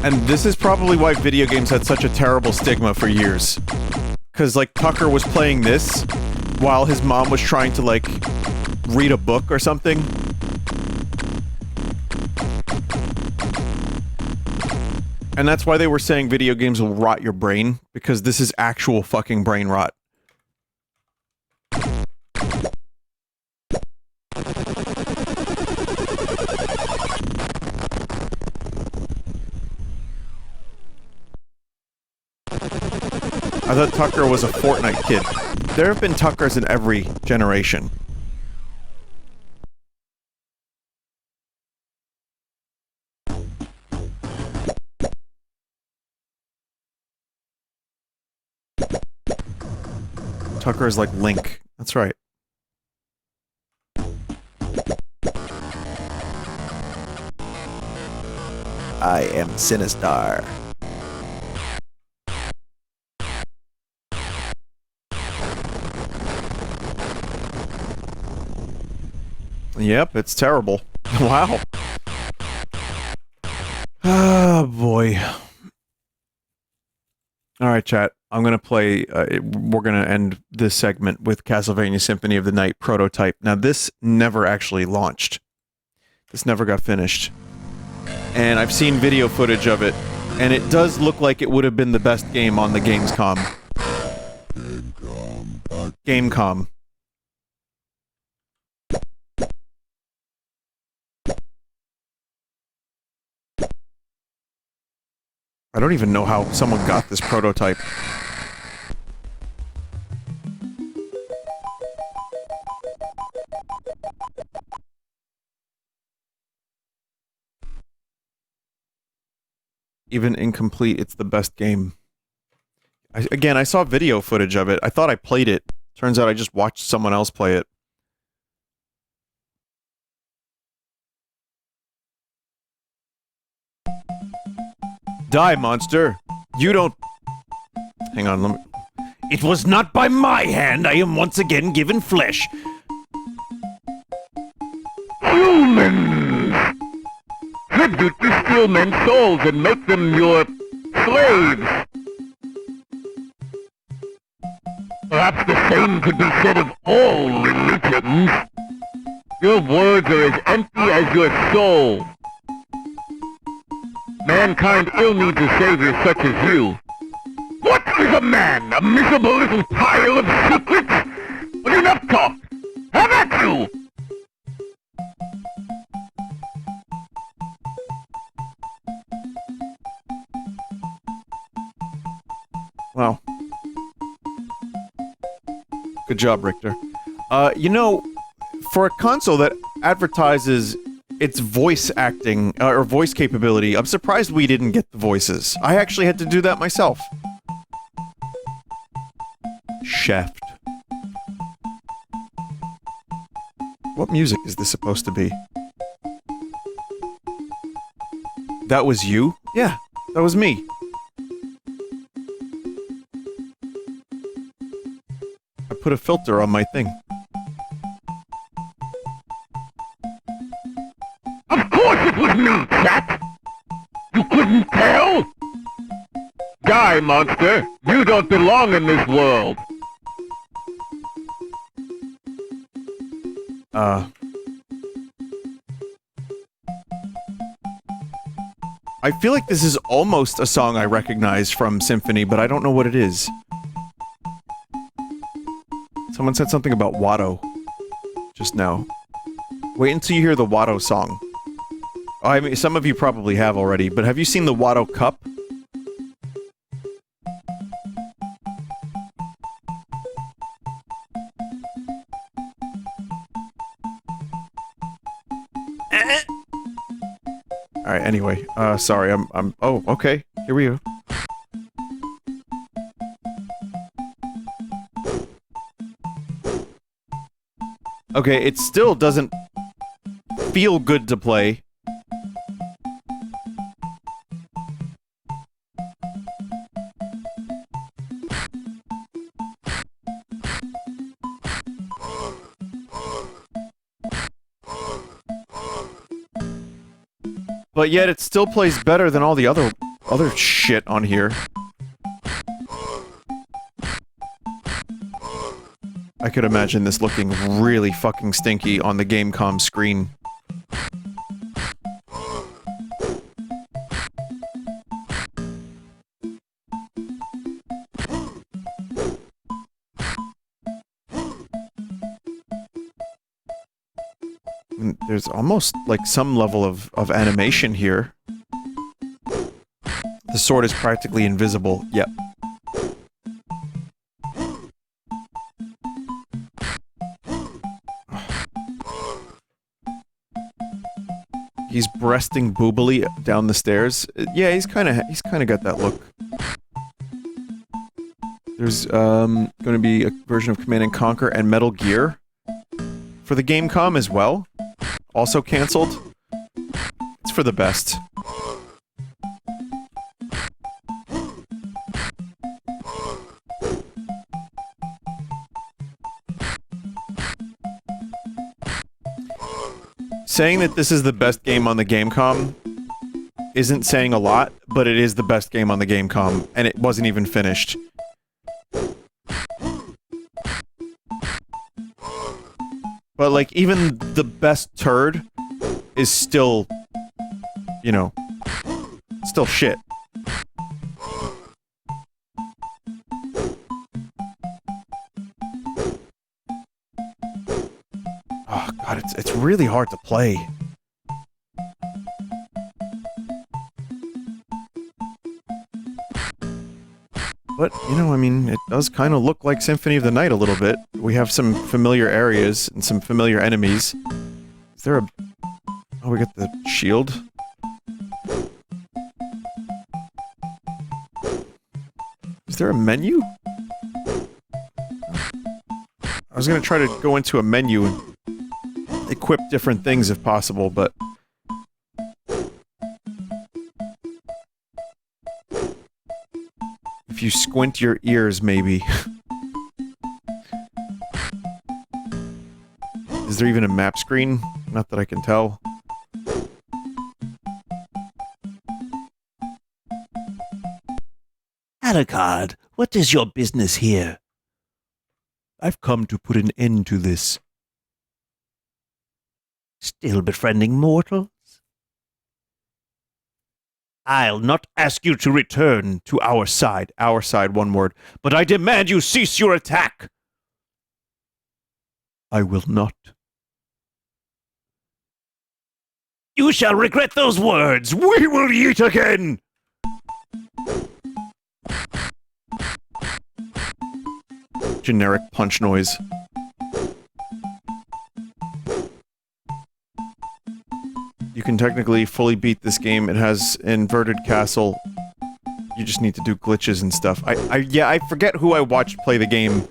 And this is probably why video games had such a terrible stigma for years. Because, like, Tucker was playing this while his mom was trying to, like, read a book or something. And that's why they were saying video games will rot your brain, because this is actual fucking brain rot. I thought Tucker was a Fortnite kid. There have been Tuckers in every generation. Tucker is like Link. That's right. I am Sinistar. Yep, it's terrible. Wow. Oh, boy. Alright, chat. I'm gonna play, we're gonna end this segment with Castlevania Symphony of the Night prototype. Now, this never actually launched. This never got finished. And I've seen video footage of it, and it does look like it would have been the best game on the Gamescom. Gamecom. I don't even know how someone got this prototype. Even incomplete, it's the best game. Again, I saw video footage of it. I thought I played it. Turns out I just watched someone else play it. Die, monster! You don't... Hang on, let me... It was not by my hand I am once again given flesh! Humans! The tribute, you steal men's souls and make them your slaves. Perhaps the same could be said of all religions. Your words are as empty as your soul. Mankind ill needs a savior such as you. What is a man? A miserable little pile of secrets? But enough talk! Have at you! Wow. Good job, Richter. You know, for a console that advertises its voice acting, or voice capability, I'm surprised we didn't get the voices. I actually had to do that myself. Shaft. What music is this supposed to be? That was you? Yeah, that was me. I put a filter on my thing. Of course it was me, chap! You couldn't tell? Die, monster! You don't belong in this world! I feel like this is almost a song I recognize from Symphony, but I don't know what it is. Someone said something about Watto just now. Wait until you hear the Watto song. Oh, I mean, some of you probably have already, but have you seen the Watto Cup? Alright, anyway, sorry, oh, okay, here we go. Okay, it still doesn't feel good to play. But yet it still plays better than all the other shit on here. I could imagine this looking really fucking stinky on the Gamecom screen. There's almost like some level of animation here. The sword is practically invisible. Yep. He's breasting boobily down the stairs. Yeah, he's kind of got that look. There's going to be a version of Command & Conquer and Metal Gear for the Gamecom as well. Also cancelled. It's for the best. Saying that this is the best game on the Gamecom isn't saying a lot, but it is the best game on the Gamecom, and it wasn't even finished. But, like, even the best turd is still, you know, still shit. Oh, God, it's really hard to play. But, you know, I mean, it does kind of look like Symphony of the Night a little bit. We have some familiar areas and some familiar enemies. Is there a... Oh, we got the shield. Is there a menu? I was gonna try to go into a menu and equip different things if possible, but... If you squint your ears, maybe. Is there even a map screen? Not that I can tell. Alucard, what is your business here? I've come to put an end to this. Still befriending mortals? I'll not ask you to return to our side, one word, but I demand you cease your attack. I will not. You shall regret those words. We will eat again. Generic punch noise. You can technically fully beat this game. It has inverted castle. You just need to do glitches and stuff. I forget who I watched play the game,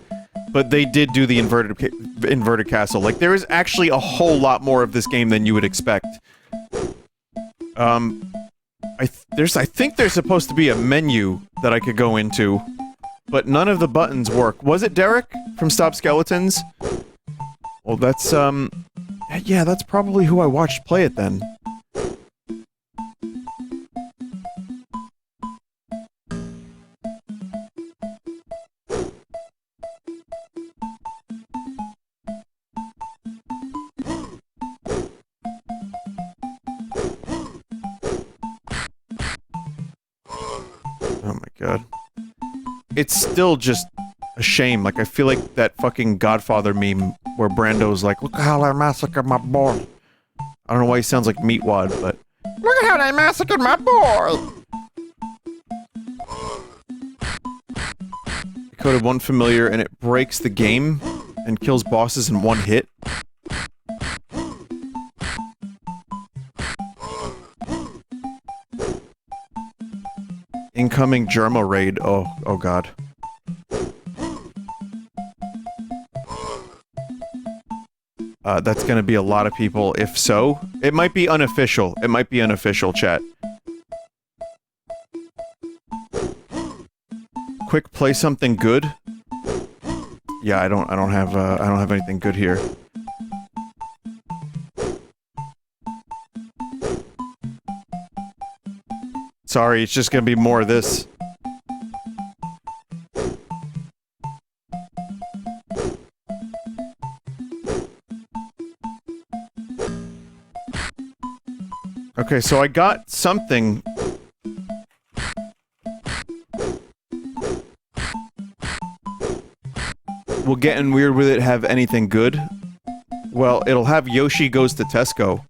but they did do the inverted castle. Like, there is actually a whole lot more of this game than you would expect. I think there's supposed to be a menu that I could go into, but none of the buttons work. Was it Derek from Stop Skeletons? Well, that's, yeah, that's probably who I watched play it then. Oh my god. It's still just a shame. Like, I feel like that fucking Godfather meme where Brando's like, look how I massacred my boy. I don't know why he sounds like Meatwad, but look at how they massacred my boy. I coded one familiar and it breaks the game and kills bosses in one hit. Incoming Germa raid. Oh god. That's gonna be a lot of people, if so. It might be unofficial. It might be unofficial, chat. Quick, play something good? Yeah, I don't have anything good here. Sorry, it's just gonna be more of this. Okay, so I got something. Will Getting Weird With It have anything good? Well, it'll have Yoshi Goes to Tesco.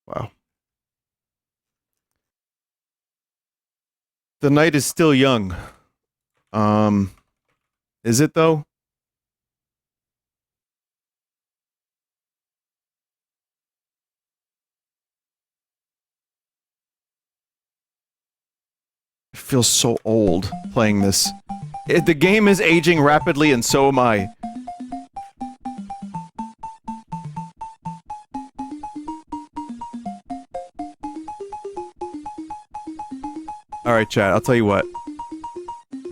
Wow. The night is still young. Is it though? I feel so old playing this. The game is aging rapidly and so am I. Alright, chat, I'll tell you what.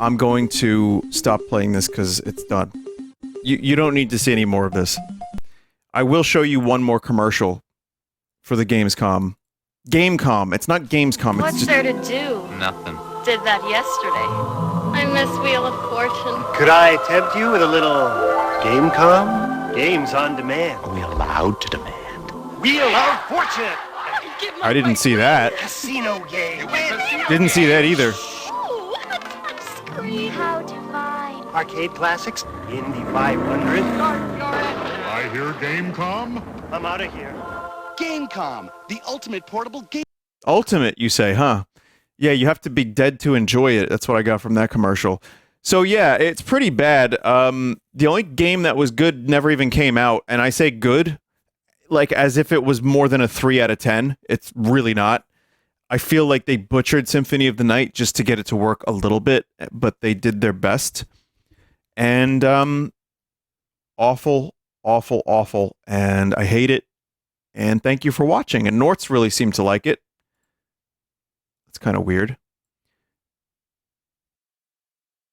I'm going to stop playing this because it's done. You don't need to see any more of this. I will show you one more commercial for the Gamescom. Gamecom. It's not Gamescom. What's It's just... there to do? Nothing. Did that yesterday. I miss Wheel of Fortune. Could I tempt you with a little Gamecom? Games on demand. Are we allowed to demand? Wheel of Fortune! I didn't see that. Casino game. Didn't see that either. How divine. Arcade classics. Indy 500. I hear Gamecom. I'm out of here. Gamecom, the ultimate portable game. Ultimate, you say, huh? Yeah, you have to be dead to enjoy it. That's what I got from that commercial. So yeah, it's pretty bad. The only game that was good never even came out, and I say good, like as if it was more than a 3 out of 10. It's really not. I feel like they butchered Symphony of the Night just to get it to work a little bit, but they did their best. And, awful, awful, awful, and I hate it. And thank you for watching. And Nortz really seemed to like it. It's kind of weird.